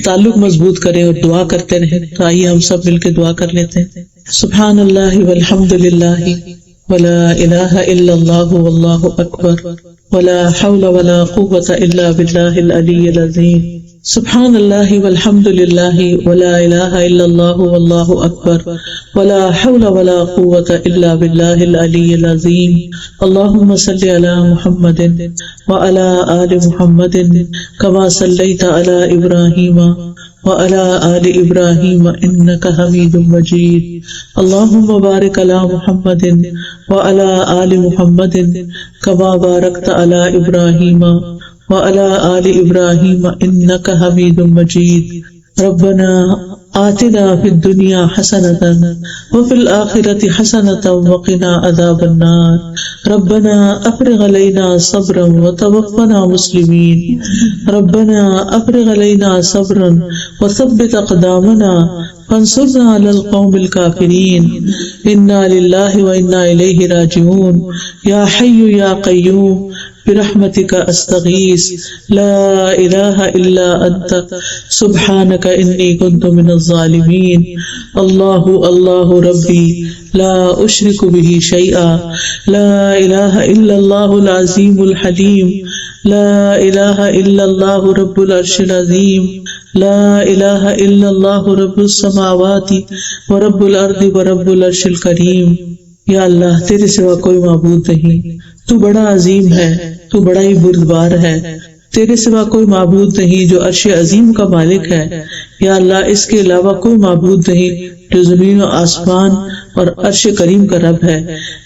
تعلق مضبوط کریں اور دعا کرتے رہیں۔ تو آئیے ہم سب مل کے دعا کر لیتے ہیں۔ سبحان اللہ والحمد للہ ولا الہ الا اللہ واللہ اکبر ولا حول ولا قوة الا باللہ العلی العظیم۔ سبحان اللہ والحمد للہ ولا الہ الا اللہ واللہ اکبر ولا حول ولا قوة الا باللہ العلی العظیم۔ اللہم صلی علی محمد وعلی آل محمد کما صلیت علی ابراہیم وعلی آل ابراہیم انک حمید مجید۔ اللہم بارک علی محمد وعلی آل محمد کما بارکت علی ابراہیم وعلی آل ابراہیم انک حمید مجید۔ ربنا آتنا فی الدنیا حسنۃ وفی الآخرۃ حسنۃ وقنا عذاب النار۔ ربنا افرغ علینا صبرا وتوفنا مسلمین۔ ربنا افرغ علینا صبرا وثبت اقدامنا فانصرنا علی القوم الکافرین۔ انا للہ وانا الیہ راجعون۔ یا حی یا قیوم برحمتک استغیث لا الہ الا انت سبحانک انی کنت من الظالمین۔ اللہ اللہ ربی لا اشرک به شیئا، لا الہ الا اللہ العظیم الحلیم، لا الہ الا اللہ رب العرش العظیم، لا الہ الا اللہ رب السماوات ورب الارض ورب العرش الکریم۔ یا اللہ تیرے سوا کوئی معبود نہیں، تو بڑا عظیم ہے، تو بڑا ہی بردبار ہے، تیرے سوا کوئی معبود نہیں جو عرش عظیم کا مالک ہے۔ یا اللہ اس کے علاوہ کوئی معبود نہیں جو زمین و آسمان اور عرش کریم کا رب ہے۔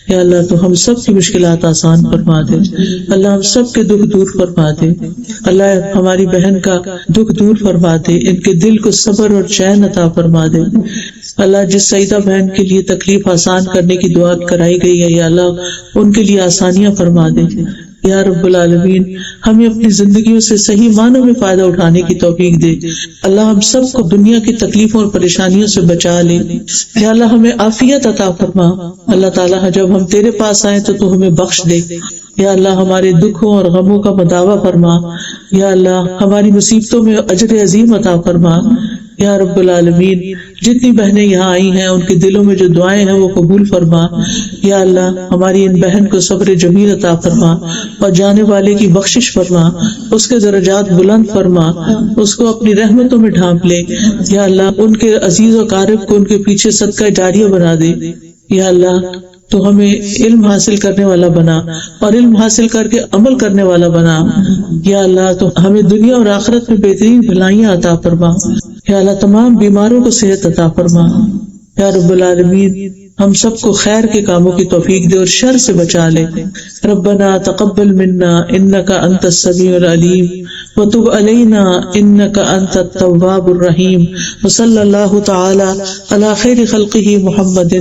یا اللہ تو ہم سب کی مشکلات آسان فرما دے، اللہ ہم سب کے دکھ دور فرما دے، اللہ ہماری بہن کا دکھ دور فرما دے، ان کے دل کو صبر اور چین عطا فرما دے۔ اللہ جس سعیدہ بہن کے لیے تکلیف آسان کرنے کی دعا کرائی گئی ہے یا اللہ ان کے لیے آسانیاں فرما دے۔ یا رب العالمین ہمیں اپنی زندگیوں سے صحیح معنوں میں فائدہ اٹھانے کی توفیق دے۔ اللہ ہم سب کو دنیا کی تکلیفوں اور پریشانیوں سے بچا لے۔ یا اللہ ہمیں عافیت عطا فرما۔ اللہ تعالیٰ جب ہم تیرے پاس آئیں تو ہمیں بخش دے۔ یا اللہ ہمارے دکھوں اور غموں کا مداوع فرما۔ یا اللہ ہماری مصیبتوں میں اجر عظیم عطا فرما۔ یا رب العالمین جتنی بہنیں یہاں آئی ہیں ان کے دلوں میں جو دعائیں ہیں وہ قبول فرما۔ یا اللہ ہماری ان بہن کو صبر جمیل عطا فرما اور جانے والے کی بخشش فرما، اس کے درجات بلند فرما، اس کو اپنی رحمتوں میں ڈھانپ لے۔ یا اللہ ان کے عزیز و قارب کو ان کے پیچھے صدقہ جاریہ بنا دے۔ یا اللہ تو ہمیں علم حاصل کرنے والا بنا اور علم حاصل کر کے عمل کرنے والا بنا۔ یا اللہ تو ہمیں دنیا اور آخرت میں بہترین بھلائیاں عطا فرما۔ یا اللہ تمام بیماروں کو صحت عطا فرما۔ یا رب العالمین ہم سب کو خیر کے کاموں کی توفیق دے اور شر سے بچا لے. ربنا تقبل منا انک انت السمیع العلیم وتب علینا انک انت التواب الرحیم وصلی اللہ تعالی علی خیر خلقہ محمد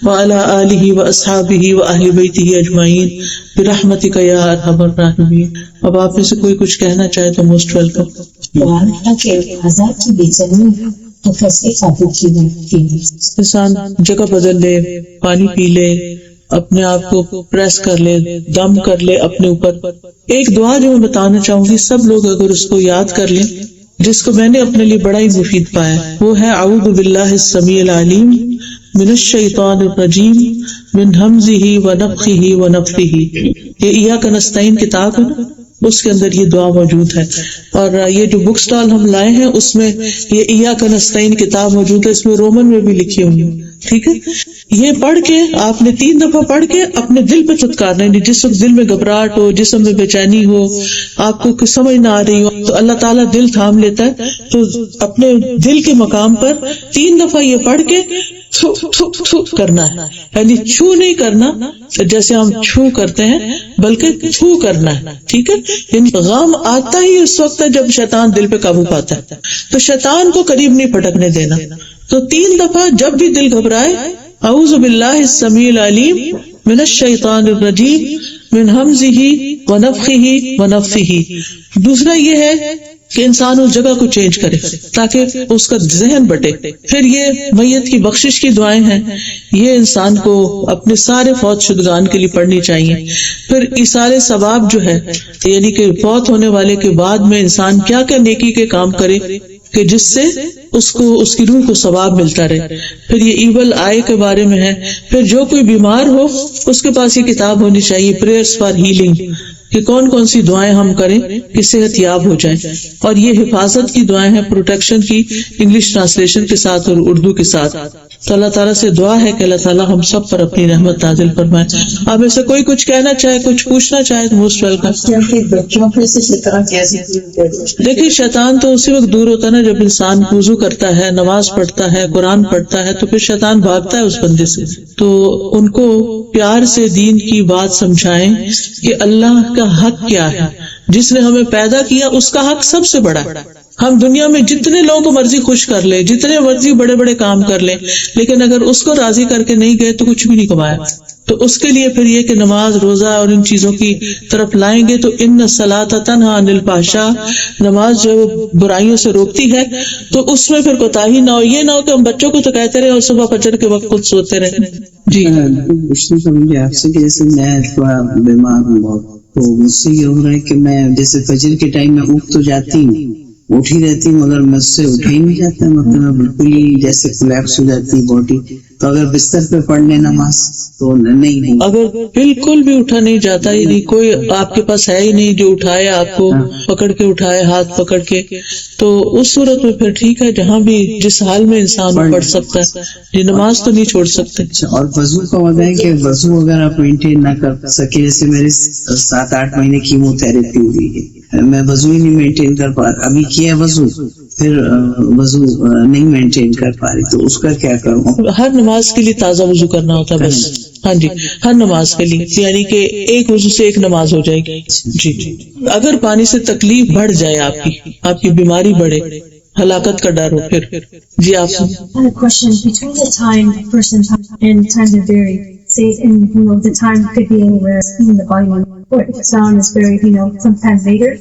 وعلی آلہ واصحابہ واہل بیتہ اجمعین برحمتک یا ارحم الراحمین. اب آپ میں سے کوئی کچھ کہنا چاہے تو موسٹ ویلکم. کی بے چینی تو کیسے ثابت کی انسان جگہ بدل لے، پانی پی لے، اپنے آپ کو پریس کر لے، دم کر لے اپنے اوپر. ایک دعا جو میں بتانا چاہوں گی، سب لوگ اگر اس کو یاد کر لیں، جس کو میں نے اپنے لیے بڑا ہی مفید پایا، وہ ہے اعوذ باللہ السمیع العلیم من الشیطان الرجیم من ہمزہ ونفخہ ونفثہ. یہ ایاک نستعین کتاب ہے نا، اس کے اندر یہ دعا موجود ہے. اور یہ جو بک سٹال ہم لائے ہیں اس میں یہ ایاک نستعین کتاب موجود ہے، اس میں رومن میں بھی لکھی ہوئی ہے. ٹھیک ہے، یہ پڑھ کے آپ نے 3 دفعہ پڑھ کے اپنے دل پہ چتکارنا ہے. جس وقت دل میں گھبراہٹ ہو، جسم میں بے چینی ہو، آپ کو کچھ سمجھ نہ آ رہی ہو، تو اللہ تعالیٰ دل تھام لیتا ہے. تو اپنے دل کے مقام پر 3 دفعہ یہ پڑھ کے تھو تھو تھو کرنا ہے. یعنی چھو نہیں کرنا جیسے ہم چھو کرتے ہیں، بلکہ چھو کرنا ہے. ٹھیک ہے، یعنی غم آتا ہی اس وقت ہے جب شیطان دل پہ قابو پاتا ہے، تو شیطان کو قریب نہیں پھٹکنے دینا. تو 3 دفعہ جب بھی دل گھبرائے، اعوذ باللہ السمیع العلیم من الشیطان الرجیم من ہمزہ ونفخہ ونفثہ. دوسرا یہ ہے کہ انسان اس جگہ کو چینج کرے تاکہ اس کا ذہن بٹے. پھر یہ میت کی بخشش کی دعائیں ہیں، یہ انسان کو اپنے سارے فوت شدگان کے لیے پڑھنی چاہیے. پھر ایصال ثواب جو ہے، یعنی کہ فوت ہونے والے کے بعد میں انسان کیا کیا نیکی کے کام کرے کہ جس سے اس کو اس کی روح کو ثواب ملتا رہے. پھر یہ ایول آئے کے بارے میں ہے. پھر جو کوئی بیمار ہو اس کے پاس یہ کتاب ہونی چاہیے، پریئرز فار ہیلنگ، کہ کون کون سی دعائیں ہم کریں کہ صحت یاب ہو جائے. اور یہ حفاظت کی دعائیں ہیں، پروٹیکشن کی، انگلش ٹرانسلیشن کے ساتھ اور اردو کے ساتھ. تو اللہ تعالیٰ سے دعا ہے کہ اللہ تعالیٰ ہم سب پر اپنی رحمت نازل فرمائے. آپ میں سے کوئی کچھ کہنا چاہے، کچھ پوچھنا چاہے تو موسٹ ویلکم. دیکھیے شیطان تو اسی وقت دور ہوتا ہے نا جب انسان وضو کرتا ہے، نماز پڑھتا ہے، قرآن پڑھتا ہے، تو پھر شیطان بھاگتا ہے اس بندے سے. تو ان کو پیار سے دین کی بات سمجھائیں کہ اللہ کا حق کیا ہے. جس نے ہمیں پیدا کیا اس کا حق سب سے بڑا ہے. ہم دنیا میں جتنے لوگوں کو مرضی خوش کر لیں، جتنے مرضی بڑے بڑے کام کر لیں، لیکن اگر اس کو راضی کر کے نہیں گئے تو کچھ بھی نہیں کمایا. تو اس کے لیے پھر یہ کہ نماز، روزہ اور ان چیزوں کی طرف لائیں گے تو ان الصلاۃ تنہی عن الفحشاء، نماز جو برائیوں سے روکتی ہے، تو اس میں پھر کوتاہی نہ ہو. یہ نہ ہو کہ ہم بچوں کو تو کہتے رہے اور صبح فجر کے وقت خود سوتے رہے. جی مجھے آپ سے کہ جیسے میں تھوڑا بیمار ہوں بہت، تو مجھ سے یہ ہو رہا ہے کہ میں جیسے فجر کے ٹائم میں اٹھ تو جاتی ہوں، اٹھ ہی رہتی ہوں، مگر مجھ سے اٹھا ہی نہیں جاتا. مطلب بالکل ہی جیسے کولیپس ہو جاتی باڈی. تو اگر بستر پہ پڑھ لیں نماز تو نہیں. اگر بالکل بھی اٹھا نہیں جاتا، یعنی کوئی آپ کے پاس ہے ہی نہیں جو اٹھائے آپ کو، پکڑ کے اٹھائے ہاتھ پکڑ کے، تو اس صورت میں پھر ٹھیک ہے، جہاں بھی جس حال میں انسان پڑھ سکتا ہے. یہ نماز تو نہیں چھوڑ سکتے. اور وضو کا وجہ ہے کہ وضو اگر آپ مینٹین نہ کر سکے، جیسے میرے 7-8 مہینے کیمو تھراپی ہوئی ہے، میں وضو ہی نہیں مینٹین کر پا رہا. ابھی کیا وضو، پھر وضو نہیں مینٹین کر پا رہی، تو اس کا کیا کروں؟ ہر نماز کے لیے تازہ وضو کرنا ہوتا ہے بس. ہاں جی، ہر نماز کے لیے، یعنی کہ ایک وضو سے ایک نماز ہو جائے گی. جی، اگر پانی سے تکلیف بڑھ جائے، آپ کی بیماری بڑھے، ہلاکت کا ڈر ہو، پھر جی آپ سے. Say, and the time could be anywhere in the body, or if sound is buried, sometime later,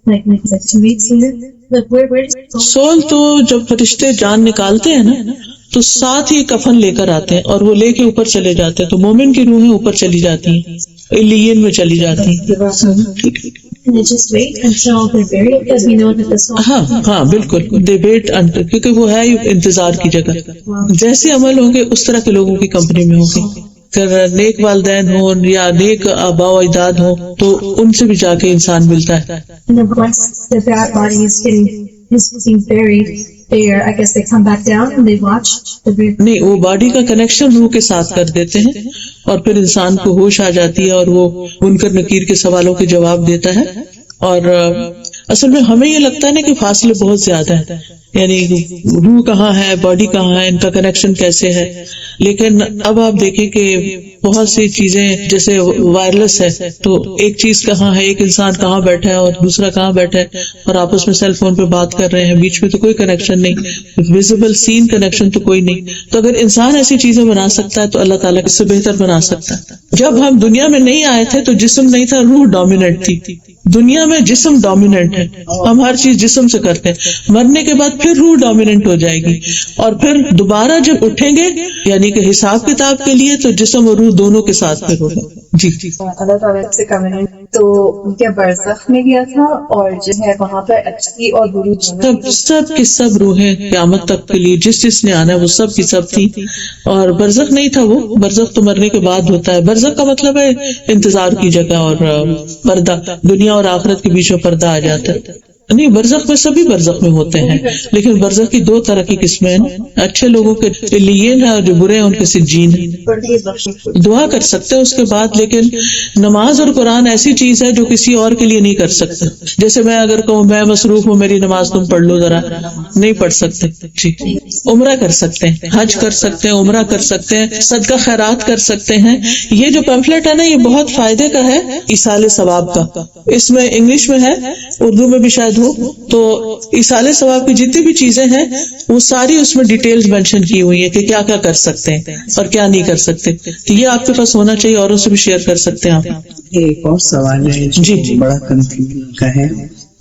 like 2 weeks later. Like where does civil تو جب فرشتے جان نکالتے ہیں نا تو ساتھ ہی کفن لے کر آتے ہیں اور وہ لے کے اوپر چلے جاتے ہیں. تو مومن کی روحیں اوپر چلی جاتی ہیں، علیین میں چلی جاتی ہیں. And they just wait until they're buried, because we know that the soul. ہاں بالکل، دے ویٹ انٹل، کیونکہ وہ ہے انتظار کی جگہ. جیسے عمل ہوں گے اس طرح کے لوگوں کی کمپنی میں ہوں گے. اگر نیک والدین ہوں یا نیک آباء و اجداد ہوں تو ان سے بھی جا کے انسان ملتا ہے. And then once the body is being buried, I guess they come back down and they watch the buried. نہیں، وہ باڈی کا کنیکشن روح کے ساتھ کر دیتے ہیں اور پھر انسان کو ہوش آ جاتی ہے اور وہ منکر نکیر کے سوالوں کے جواب دیتا ہے. اور اصل میں ہمیں یہ لگتا ہے نا کہ فاصلے بہت زیادہ ہیں، یعنی روح کہاں ہے، باڈی کہاں ہے، ان کا کنیکشن کیسے ہے. لیکن اب آپ دیکھیں کہ بہت سی چیزیں جیسے وائرلیس ہے، تو ایک چیز کہاں ہے، ایک انسان کہاں بیٹھا ہے اور دوسرا کہاں بیٹھا ہے، اور آپس میں سیل فون پہ بات کر رہے ہیں، بیچ میں تو کوئی کنیکشن نہیں، ویزیبل سین کنیکشن تو کوئی نہیں. تو اگر انسان ایسی چیزیں بنا سکتا ہے تو اللہ تعالیٰ اس سے بہتر بنا سکتا ہے. جب ہم دنیا میں نہیں آئے تھے تو جسم نہیں تھا، روح ڈومیننٹ تھی. دنیا میں جسم ڈومیننٹ ہے، ہم ہر چیز جسم سے کرتے ہیں. مرنے کے بعد پھر روح ڈومیننٹ ہو جائے گی، اور پھر دوبارہ جب اٹھیں گے یعنی کہ حساب کتاب کے لیے تو جسم اور روح دونوں کے ساتھ پھر ہوگا. جی اللہ تعالیٰ سے کمنٹ تو کیا برزخ میں گیا تھا، اور جو ہے وہاں پر اچھی اور بری سب کی سب روحیں قیامت تک کے لیے جس نے آنا ہے وہ سب کی سب تھی. اور برزخ نہیں تھا، وہ برزخ تو مرنے کے بعد ہوتا ہے. برزخ کا مطلب ہے انتظار کی جگہ اور پردہ، دنیا اور آخرت کے بیچ میں پردہ آ جاتا ہے. نہیں، برزخ میں سبھی برزخ میں ہوتے ہیں، لیکن برزخ کی دو طرح کی قسمیں ہیں، اچھے لوگوں کے علیین ہے اور جو برے ہیں ان کے سجین ہیں. دعا کر سکتے ہیں اس کے بعد، لیکن نماز اور قرآن ایسی چیز ہے جو کسی اور کے لیے نہیں کر سکتے. جیسے میں اگر کہوں میں مصروف ہوں، میری نماز تم پڑھ لو ذرا، نہیں پڑھ سکتے. جی عمرہ کر سکتے ہیں، حج کر سکتے ہیں، عمرہ کر سکتے ہیں، صدقہ خیرات کر سکتے ہیں. یہ جو پمفلٹ ہے نا یہ بہت فائدے کا ہے، ایصال ثواب کا. اس میں انگلش میں ہے، اردو میں بھی شاید ہو. تو ایصال ثواب کی جتنی بھی چیزیں ہیں وہ ساری اس میں ڈیٹیلز مینشن کی ہوئی ہیں کہ کیا کیا کر سکتے ہیں اور کیا نہیں کر سکتے. تو یہ آپ کے پاس ہونا چاہیے، اوروں سے بھی شیئر کر سکتے ہیں آپ. ایک اور سوال ہے جو بڑا کنفیوژن کا ہے.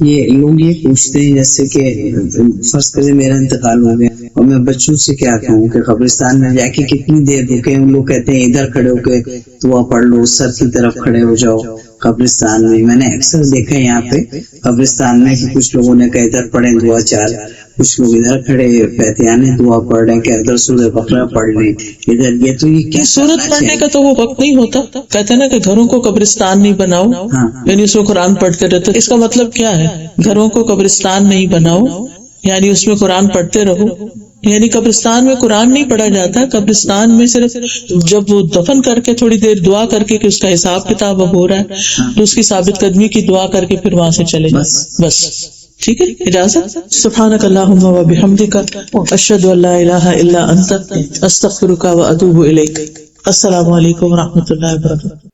یہ لوگ یہ پوچھتے ہیں جیسے کہ فرض کریں میرا انتقال ہو گیا اور میں بچوں سے کیا کہوں کہ قبرستان میں جا کے کتنی دیر رکے. ان لوگ کہتے ہیں ادھر کھڑے ہو کے دعا پڑھ لو، سر کی طرف کھڑے ہو جاؤ. قبرستان میں میں نے اکثر دیکھا ہے یہاں پہ قبرستان میں کہ کچھ لوگوں نے کہا ادھر پڑھیں دعا چار، کچھ لوگ ادھر کھڑے فاتحہ دعا پڑھ رہے ہیں کہ ادھر سورہ بقرہ پڑھ لیں ادھر. یہ تو یہ کیا سورت پڑھنے کا تو وہ وقت نہیں ہوتا. کہتے ہیں نا کہ گھروں کو قبرستان نہیں بناؤ، یعنی اس میں قرآن پڑھتے رہتے. اس کا مطلب کیا ہے؟ گھروں کو قبرستان نہیں بناؤ یعنی اس میں قرآن پڑھتے رہو. یعنی قبرستان میں قرآن نہیں پڑھا جاتا، قبرستان میں صرف جب وہ دفن کر کے تھوڑی دیر دعا کر کے کہ اس کا حساب کتاب اب ہو رہا ہے تو اس کی ثابت قدمی کی دعا کر کے پھر وہاں سے چلے جائیں بس. ٹھیک ہے، اجازت. سبحانک اللہم و بحمدک، اشہد ان لا الہ الا انت، استغفرک و اتوب الیک. السلام علیکم و رحمۃ اللہ وبرکاتہ.